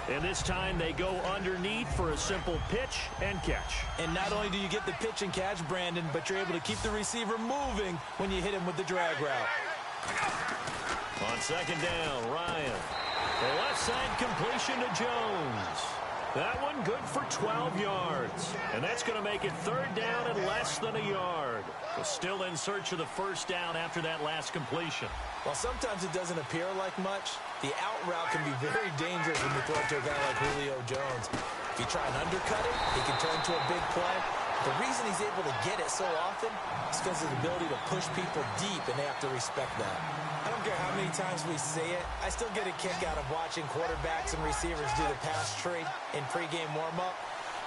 And this time they go underneath for a simple pitch and catch. And not only do you get the pitch and catch, Brandon, but you're able to keep the receiver moving when you hit him with the drag route. On second down, Ryan. The left side completion to Jones. That one good for 12 yards. And that's going to make it third down and less than a yard. But still in search of the first down after that last completion. While sometimes it doesn't appear like much, the out route can be very dangerous when you throw it to a guy like Julio Jones. If you try and undercut it, he can turn to a big play. The reason he's able to get it so often is because of his ability to push people deep, and they have to respect that. I don't care how many times we say it, I still get a kick out of watching quarterbacks and receivers do the pass tree in pregame warm-up.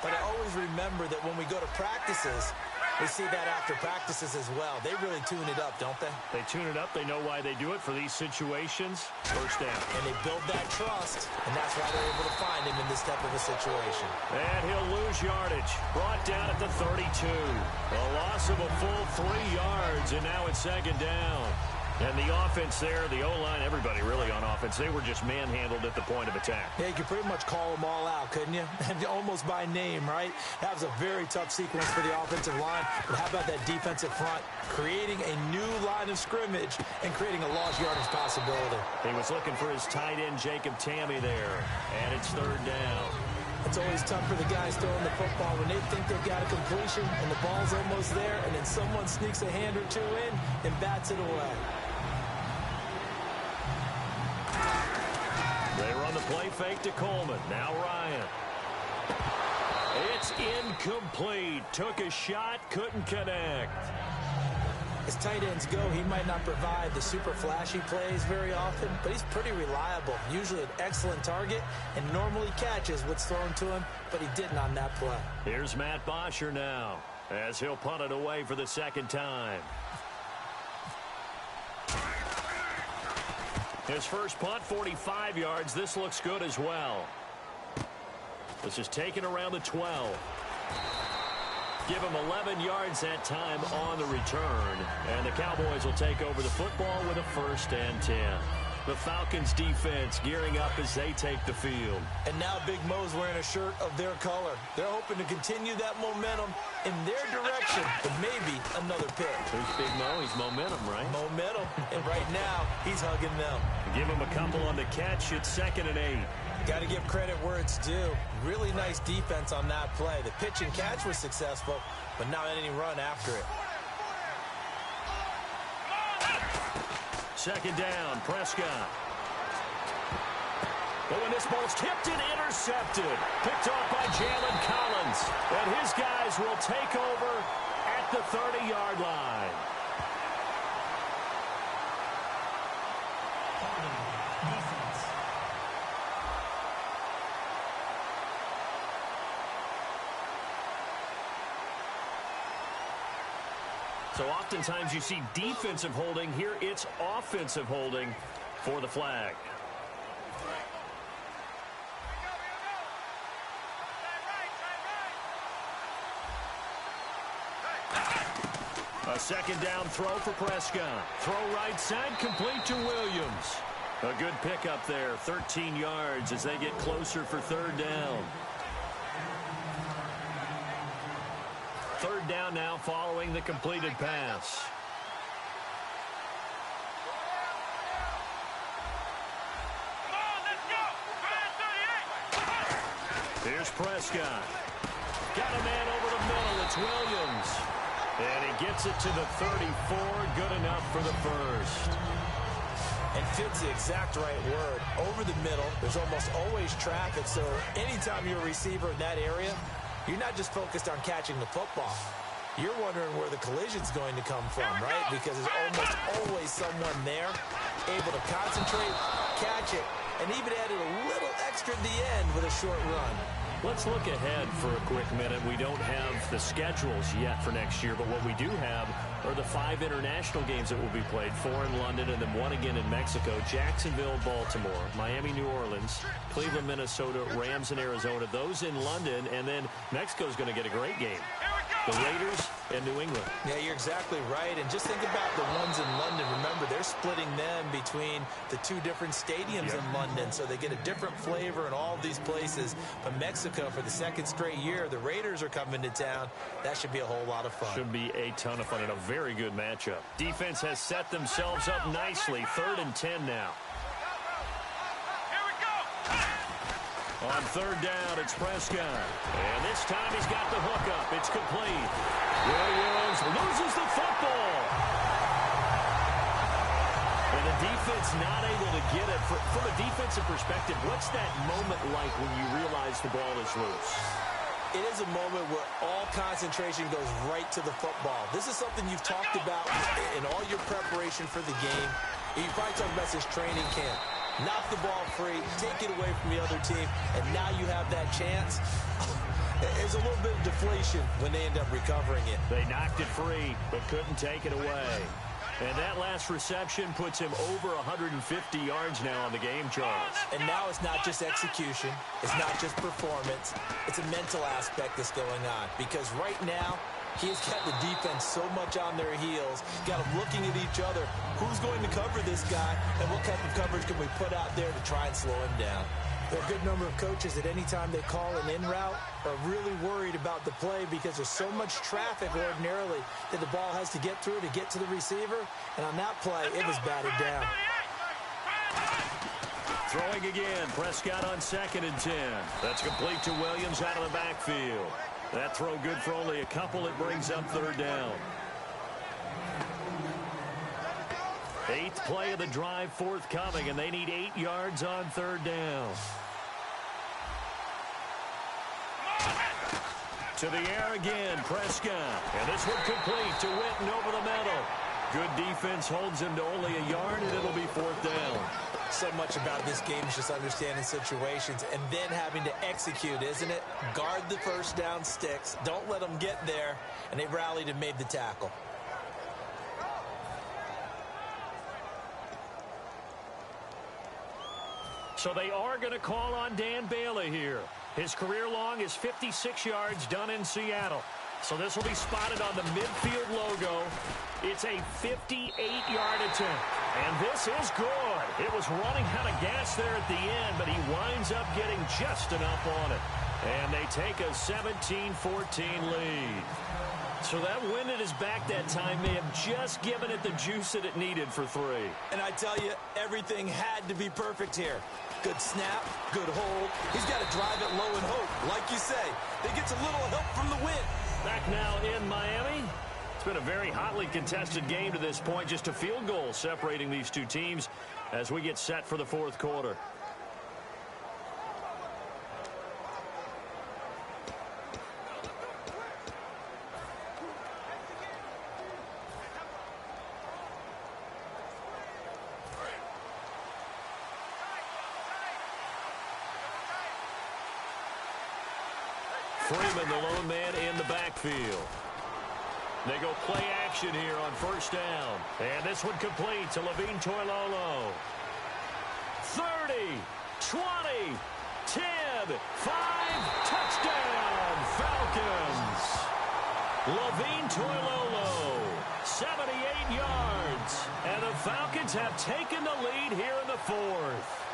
But I always remember that when we go to practices, we see that after practices as well. They really tune it up, don't they? They tune it up. They know why they do it for these situations. First down. And they build that trust, and that's why they're able to find him in this type of a situation. And he'll lose yardage. Brought down at the 32. A loss of a full 3 yards, and now it's second down. And the offense there, the O-line, everybody really on offense, they were just manhandled at the point of attack. Yeah, you could pretty much call them all out, couldn't you? Almost by name, right? That was a very tough sequence for the offensive line. But how about that defensive front? Creating a new line of scrimmage and creating a lost yardage possibility. He was looking for his tight end, Jacob Tammy, there. And it's third down. It's always tough for the guys throwing the football when they think they've got a completion and the ball's almost there, and then someone sneaks a hand or two in and bats it away. They run the play fake to Coleman. Now Ryan. It's incomplete. Took a shot, couldn't connect. As tight ends go, he might not provide the super flashy plays very often, but he's pretty reliable. Usually an excellent target and normally catches what's thrown to him, but he didn't on that play. Here's Matt Bosher now as he'll punt it away for the second time. His first punt, 45 yards. This looks good as well. This is taken around the 12. Give him 11 yards that time on the return. And the Cowboys will take over the football with a 1st and 10. The Falcons defense gearing up as they take the field. And now Big Mo's wearing a shirt of their color. They're hoping to continue that momentum in their direction for maybe another pick. Who's Big Mo? He's momentum, right? Momentum. And right now, he's hugging them. Give him a couple on the catch. It's 2nd and 8. Got to give credit where it's due. Really nice defense on that play. The pitch and catch was successful, but not any run after it. Second down, Prescott. But when this ball's tipped and intercepted, picked off by Jalen Collins. And his guys will take over at the 30-yard line. So oftentimes you see defensive holding. Here it's offensive holding for the flag. A second down throw for Prescott. Throw right side, complete to Williams. A good pickup there, 13 yards as they get closer for third down. Third down now following the completed pass. Here's Prescott. Got a man over the middle. It's Williams. And he gets it to the 34. Good enough for the first. And fits the exact right word. Over the middle, there's almost always traffic. So anytime you're a receiver in that area, you're not just focused on catching the football. You're wondering where the collision's going to come from, right? Because there's almost always someone there able to concentrate, catch it, and even added a little extra at the end with a short run. Let's look ahead for a quick minute. We don't have the schedules yet for next year, but what we do have are the 5 international games that will be played, 4 in London and then 1 again in Mexico, Jacksonville, Baltimore, Miami, New Orleans, Cleveland, Minnesota, Rams in Arizona, those in London, and then Mexico's going to get a great game. The Raiders in New England. Yeah, you're exactly right. And just think about the ones in London. Remember, they're splitting them between the two different stadiums in London, so they get a different flavor in all of these places. But Mexico, for the second straight year, the Raiders are coming to town. That should be a whole lot of fun. Should be a ton of fun and a very good matchup. Defense has set themselves up nicely. 3rd and 10 now. On 3rd down, it's Prescott. And this time he's got the hook up. It's complete. Williams loses the football. And the defense not able to get it. From a defensive perspective, what's that moment like when you realize the ball is loose? It is a moment where all concentration goes right to the football. This is something you've talked about in all your preparation for the game. You probably talked about this training camp. Knock the ball free, take it away from the other team, and now you have that chance. There's a little bit of deflation when they end up recovering it. They knocked it free, but couldn't take it away. And that last reception puts him over 150 yards now on the game, Charles. And now it's not just execution. It's not just performance. It's a mental aspect that's going on. Because right now, he's got the defense so much on their heels, got them looking at each other. Who's going to cover this guy, and what type of coverage can we put out there to try and slow him down? There are a good number of coaches that any time they call an in route are really worried about the play because there's so much traffic ordinarily that the ball has to get through to get to the receiver. And on that play, it was batted down. Throwing again, Prescott on 2nd and 10. That's complete to Williams out of the backfield. That throw good for only a couple. It brings up 3rd down. 8th play of the drive forthcoming, and they need 8 yards on 3rd down. To the air again, Prescott. And this one complete to Witten over the middle. Good defense holds him to only a yard, and it'll be 4th down. So much about this game is just understanding situations and then having to execute, isn't it? Guard the first down sticks. Don't let them get there. And they rallied and made the tackle. So they are going to call on Dan Bailey here. His career long is 56 yards done in Seattle. So this will be spotted on the midfield logo. It's a 58-yard attempt. And this is good. It was running out of gas there at the end, but he winds up getting just enough on it. And they take a 17-14 lead. So that wind at his back that time may have just given it the juice that it needed for 3. And I tell you, everything had to be perfect here. Good snap, good hold. He's got to drive it low and hope. Like you say, they gets a little help from the wind. Back now in Miami. It's been a very hotly contested game to this point. Just a field goal separating these two teams as we get set for the 4th quarter. Freeman, the lone man in the backfield. They go play action here on 1st down. And this one complete to Levine Toilolo. 30, 20, 10, 5, touchdown, Falcons. Levine Toilolo, 78 yards. And the Falcons have taken the lead here in the 4th.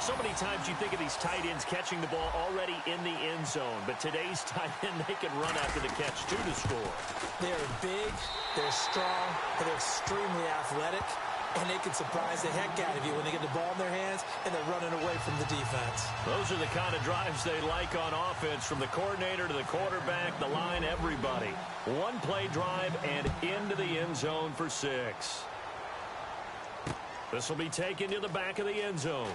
So many times you think of these tight ends catching the ball already in the end zone. But today's tight end, they can run after the catch, too, to score. They're big, they're strong, and they're extremely athletic. And they can surprise the heck out of you when they get the ball in their hands and they're running away from the defense. Those are the kind of drives they like on offense, from the coordinator to the quarterback, the line, everybody. One play drive and into the end zone for 6. This will be taken to the back of the end zone.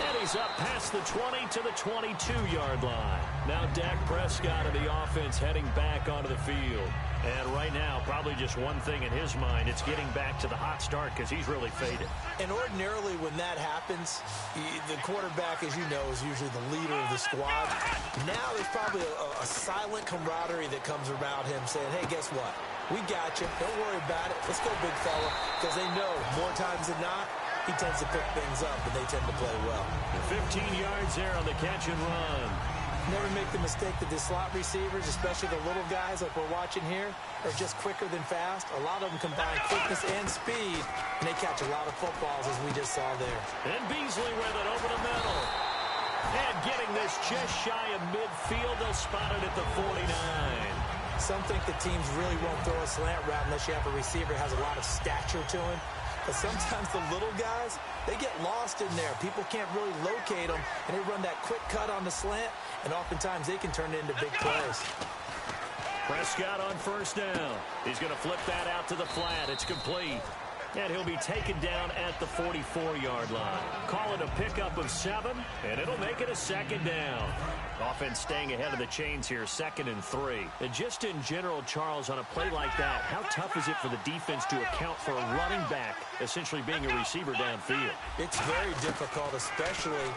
And he's up past the 20 to the 22-yard line. Now Dak Prescott of the offense heading back onto the field. And right now, probably just one thing in his mind. It's getting back to the hot start because he's really faded. And ordinarily when that happens, the quarterback, as you know, is usually the leader of the squad. Now there's probably a silent camaraderie that comes around him saying, hey, guess what? We got you. Don't worry about it. Let's go, big fella. Because they know more times than not, he tends to pick things up, and they tend to play well. 15 yards there on the catch and run. Never make the mistake that the slot receivers, especially the little guys like we're watching here, are just quicker than fast. A lot of them combine quickness and speed, and they catch a lot of footballs, as we just saw there. And Beasley with it over the middle. And getting this just shy of midfield, they'll spot it at the 49. Some think the teams really won't throw a slant route unless you have a receiver that has a lot of stature to him. But sometimes the little guys, they get lost in there. People can't really locate them, and they run that quick cut on the slant, and oftentimes they can turn it into big plays. Prescott on first down. He's going to flip that out to the flat. It's complete. And he'll be taken down at the 44-yard line. Call it a pickup of 7, and it'll make it a second down. Offense staying ahead of the chains here, 2nd and 3. And just in general, Charles, on a play like that, how tough is it for the defense to account for a running back essentially being a receiver downfield? It's very difficult, especially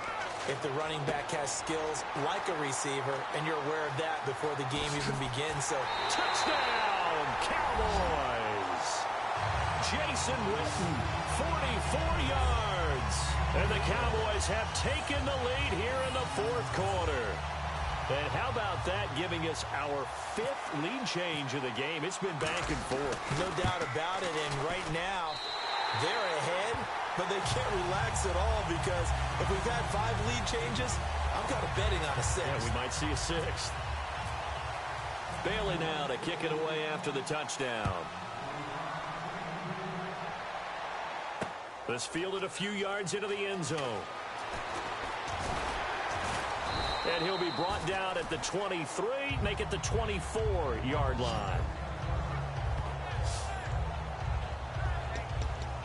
if the running back has skills like a receiver, and you're aware of that before the game even begins. So, touchdown, Cowboys! Jason Witten, 44 yards. And the Cowboys have taken the lead here in the 4th quarter. And how about that, giving us our 5th lead change of the game? It's been back and forth. No doubt about it, and right now, they're ahead, but they can't relax at all because if we've had 5 lead changes, I'm kind of betting on a 6th. Yeah, we might see a 6th. Bailey now to kick it away after the touchdown. This fielded a few yards into the end zone. And he'll be brought down at the 23, make it the 24-yard line.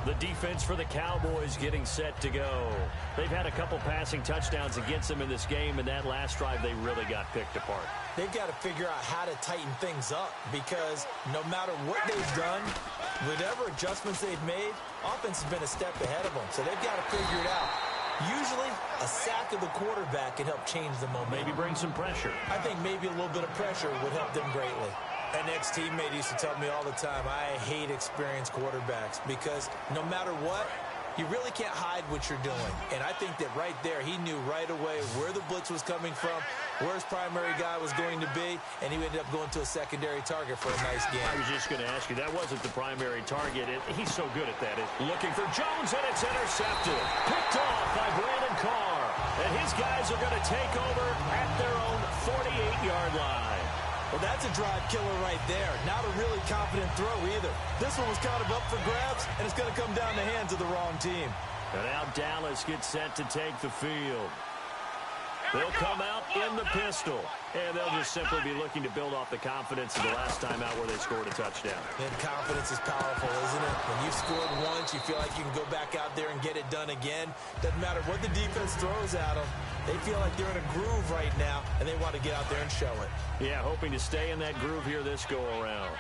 The defense for the Cowboys getting set to go. They've had a couple passing touchdowns against them in this game, and that last drive they really got picked apart. They've got to figure out how to tighten things up because no matter what they've done, whatever adjustments they've made, offense has been a step ahead of them. So they've got to figure it out. Usually, a sack of the quarterback can help change the momentum. Maybe bring some pressure. I think maybe a little bit of pressure would help them greatly. An ex-teammate used to tell me all the time, I hate experienced quarterbacks because no matter what, you really can't hide what you're doing. And I think that right there, he knew right away where the blitz was coming from, where his primary guy was going to be, and he ended up going to a secondary target for a nice game. I was just going to ask you, that wasn't the primary target. He's so good at that. Looking for Jones, and it's intercepted. Picked off by Brandon Carr. And his guys are going to take over at their own 48-yard line. Well, that's a drive killer right there. Not a really confident throw either. This one was kind of up for grabs, and it's going to come down the hands of the wrong team. And now Dallas gets set to take the field. They'll come out in the pistol, and they'll just simply be looking to build off the confidence of the last time out where they scored a touchdown. And confidence is powerful, isn't it? When you've scored once, you feel like you can go back out there and get it done again. Doesn't matter what the defense throws at them. They feel like they're in a groove right now, and they want to get out there and show it. Yeah, hoping to stay in that groove here this go-around.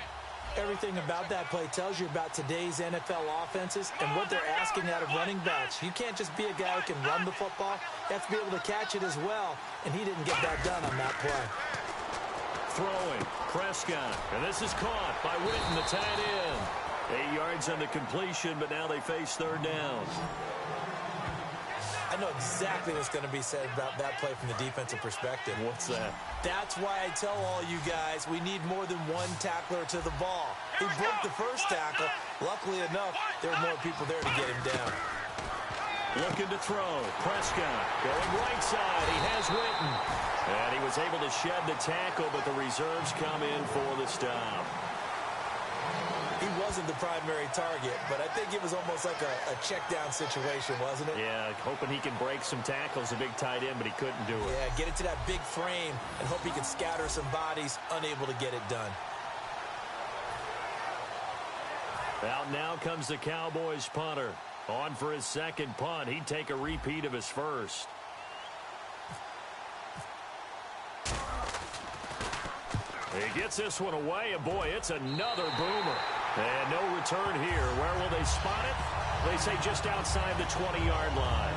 Everything about that play tells you about today's NFL offenses and what they're asking out of running backs. You can't just be a guy who can run the football. You have to be able to catch it as well, and he didn't get that done on that play. Throwing, Prescott, and this is caught by Witten, the tight end. 8 yards on the completion, but now they face 3rd down. I know exactly what's going to be said about that play from the defensive perspective. What's that? That's why I tell all you guys we need more than one tackler to the ball. He broke the first tackle. Luckily enough, there were more people there to get him down. Looking to throw. Prescott going right side. He has Witten. And he was able to shed the tackle, but the reserves come in for the stop. He wasn't the primary target, but I think it was almost like a check-down situation, wasn't it? Yeah, hoping he can break some tackles, a big tight end, but he couldn't do it. Yeah, get into that big frame and hope he can scatter some bodies, unable to get it done. Out now comes the Cowboys punter. On for his second punt. He'd take a repeat of his first. He gets this one away, and boy, it's another boomer. And no return here. Where will they spot it? They say just outside the 20-yard line.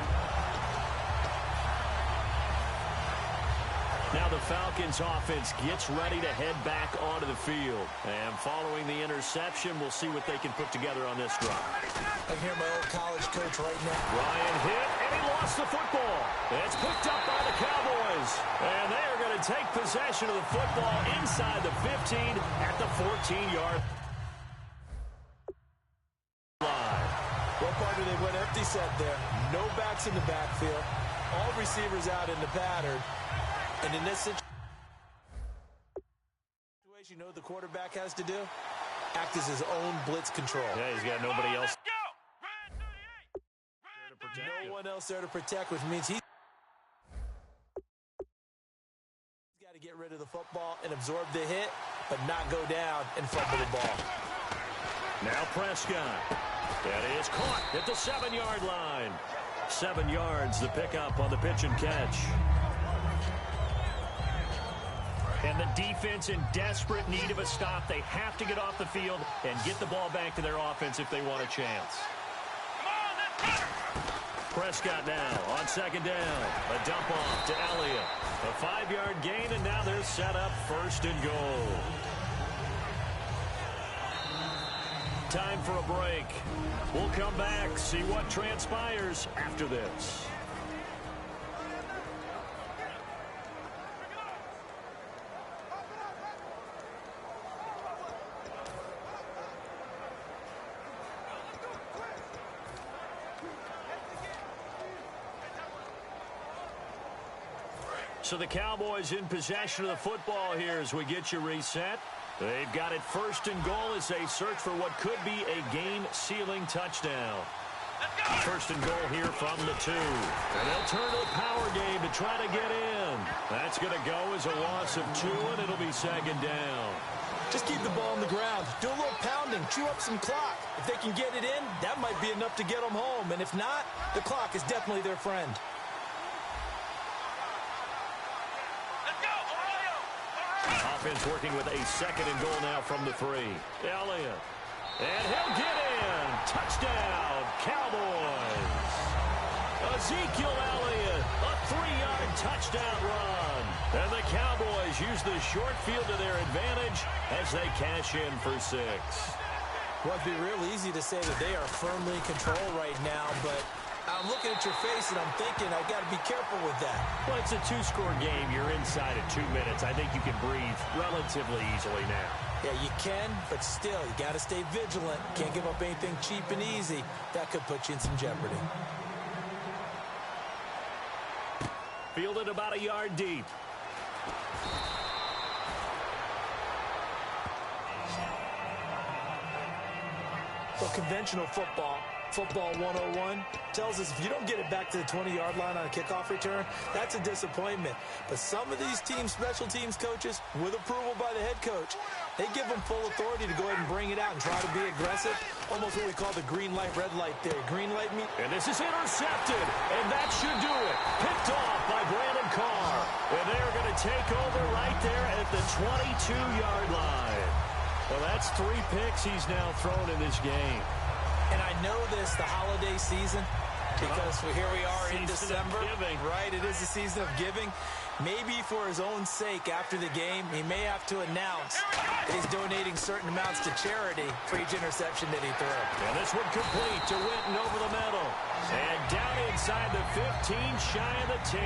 Now the Falcons offense gets ready to head back onto the field. And following the interception, we'll see what they can put together on this drive. I hear my old college coach right now. Ryan hit, and he lost the football. It's picked up by the Cowboys. And they are going to take possession of the football inside the 15 at the 14-yard line. Well, partner, they went empty set there. No backs in the backfield. All receivers out in the pattern. And in this situation, you know what the quarterback has to do? Act as his own blitz control. Yeah, he's got nobody else. No one else there to protect, which means he's got to get rid of the football and absorb the hit, but not go down and fumble the ball. Now Prescott. That is caught at the 7-yard line. 7 yards, the pickup on the pitch and catch. And the defense in desperate need of a stop. They have to get off the field and get the ball back to their offense if they want a chance. Prescott now on second down. A dump off to Elliott. A 5-yard gain, and now they're set up first and goal. Time for a break. We'll come back, see what transpires after this. So the Cowboys in possession of the football here as we get you reset. They've got it first and goal as they search for what could be a game-sealing touchdown. First and goal here from the 2. And they'll turn to the power game to try to get in. That's going to go as a loss of 2, and it'll be second down. Just keep the ball on the ground. Do a little pounding. Chew up some clock. If they can get it in, that might be enough to get them home. And if not, the clock is definitely their friend. Offense working with a second and goal now from the 3. Elliott. And he'll get in. Touchdown, Cowboys. Ezekiel Elliott, a 3-yard touchdown run. And the Cowboys use the short field to their advantage as they cash in for 6. Well, it'd be real easy to say that they are firmly in control right now, but I'm looking at your face and I'm thinking I got to be careful with that. Well, it's a 2-score game. You're inside at 2 minutes. I think you can breathe relatively easily now. Yeah, you can, but still, you got to stay vigilant. Can't give up anything cheap and easy. That could put you in some jeopardy. Fielded about a yard deep. Well, conventional football 101, tells us if you don't get it back to the 20-yard line on a kickoff return, that's a disappointment. But some of these teams, special teams coaches, with approval by the head coach, they give them full authority to go ahead and bring it out and try to be aggressive. Almost what we call the green light, red light theory. Green light means... And this is intercepted, and that should do it. Picked off by Brandon Carr. And they're going to take over right there at the 22-yard line. Well, that's 3 picks he's now thrown in this game. And I know this, the holiday season, because here we are in December, right? It is the season of giving. Maybe for his own sake after the game, he may have to announce that he's donating certain amounts to charity for each interception that he threw. And this one complete to Witten over the middle. And down inside the 15, shy of the 10.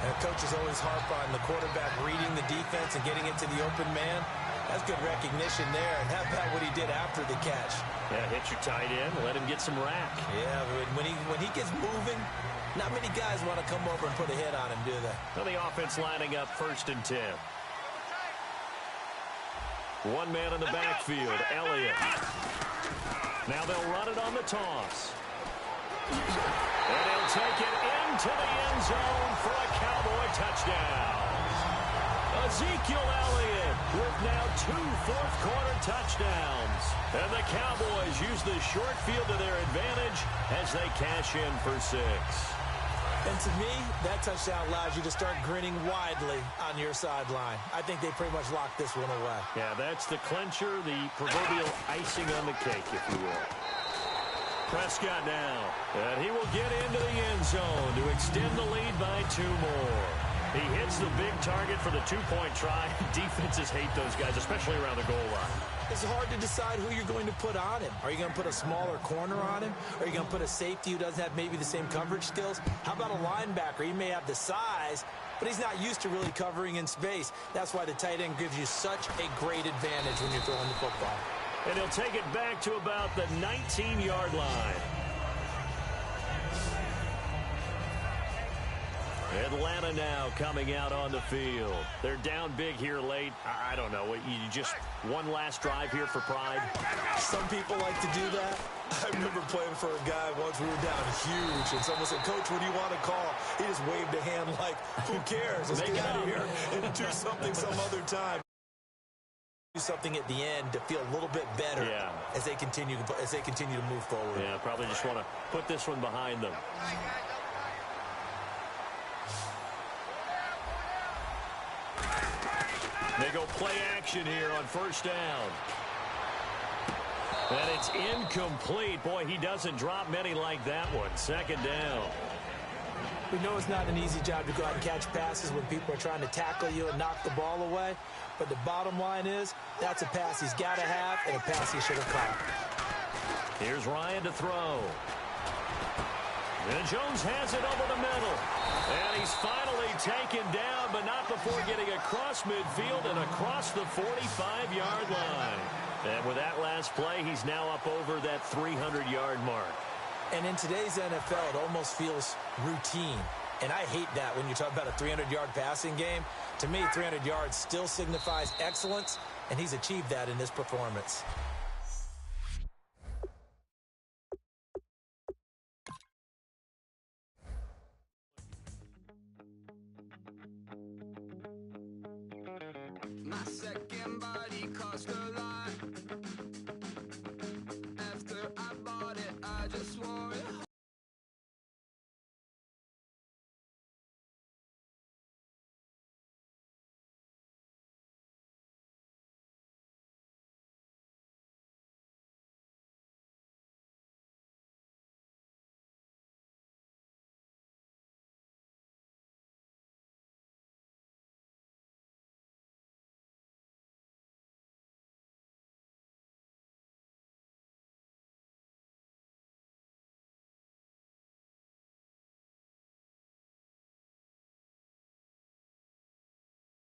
And coaches always harp on the quarterback reading the defense and getting into the open man. That's good recognition there. And how about what he did after the catch? Yeah, hit your tight end, let him get some rack. Yeah, when he gets moving, not many guys want to come over and put a hit on him, do they? Well, the offense lining up first and 10. One man in the backfield, Elliott. Now they'll run it on the toss. And he'll take it into the end zone for a Cowboy touchdown. Ezekiel Elliott with now 2 fourth-quarter touchdowns. And the Cowboys use the short field to their advantage as they cash in for 6. And to me, that touchdown allows you to start grinning widely on your sideline. I think they pretty much locked this one away. Yeah, that's the clincher, the proverbial icing on the cake, if you will. Prescott now. And he will get into the end zone to extend the lead by 2 more. He hits the big target for the 2-point try. Defenses hate those guys, especially around the goal line. It's hard to decide who you're going to put on him. Are you going to put a smaller corner on him? Are you going to put a safety who doesn't have maybe the same coverage skills? How about a linebacker? He may have the size, but he's not used to really covering in space. That's why the tight end gives you such a great advantage when you're throwing the football. And he'll take it back to about the 19-yard line. Atlanta now coming out on the field. They're down big here late. I don't know. You just one last drive here for pride? Some people like to do that. I remember playing for a guy once. We were down huge, and someone said, "Coach, what do you want to call?" He just waved a hand like, "Who cares? Let's get out of here and do something some other time." Do something at the end to feel a little bit better as they continue to move forward. Yeah, probably just want to put this one behind them. They go play action here on first down. And it's incomplete. Boy, he doesn't drop many like that one. Second down. We know it's not an easy job to go out and catch passes when people are trying to tackle you and knock the ball away. But the bottom line is, that's a pass he's got to have and a pass he should have caught. Here's Ryan to throw. And Jones has it over the middle. And he's finally taken down, but not before getting across midfield and across the 45-yard line. And with that last play, he's now up over that 300-yard mark. And in today's NFL, it almost feels routine. And I hate that when you talk about a 300-yard passing game. To me, 300 yards still signifies excellence, and he's achieved that in this performance. My second body cost a lot.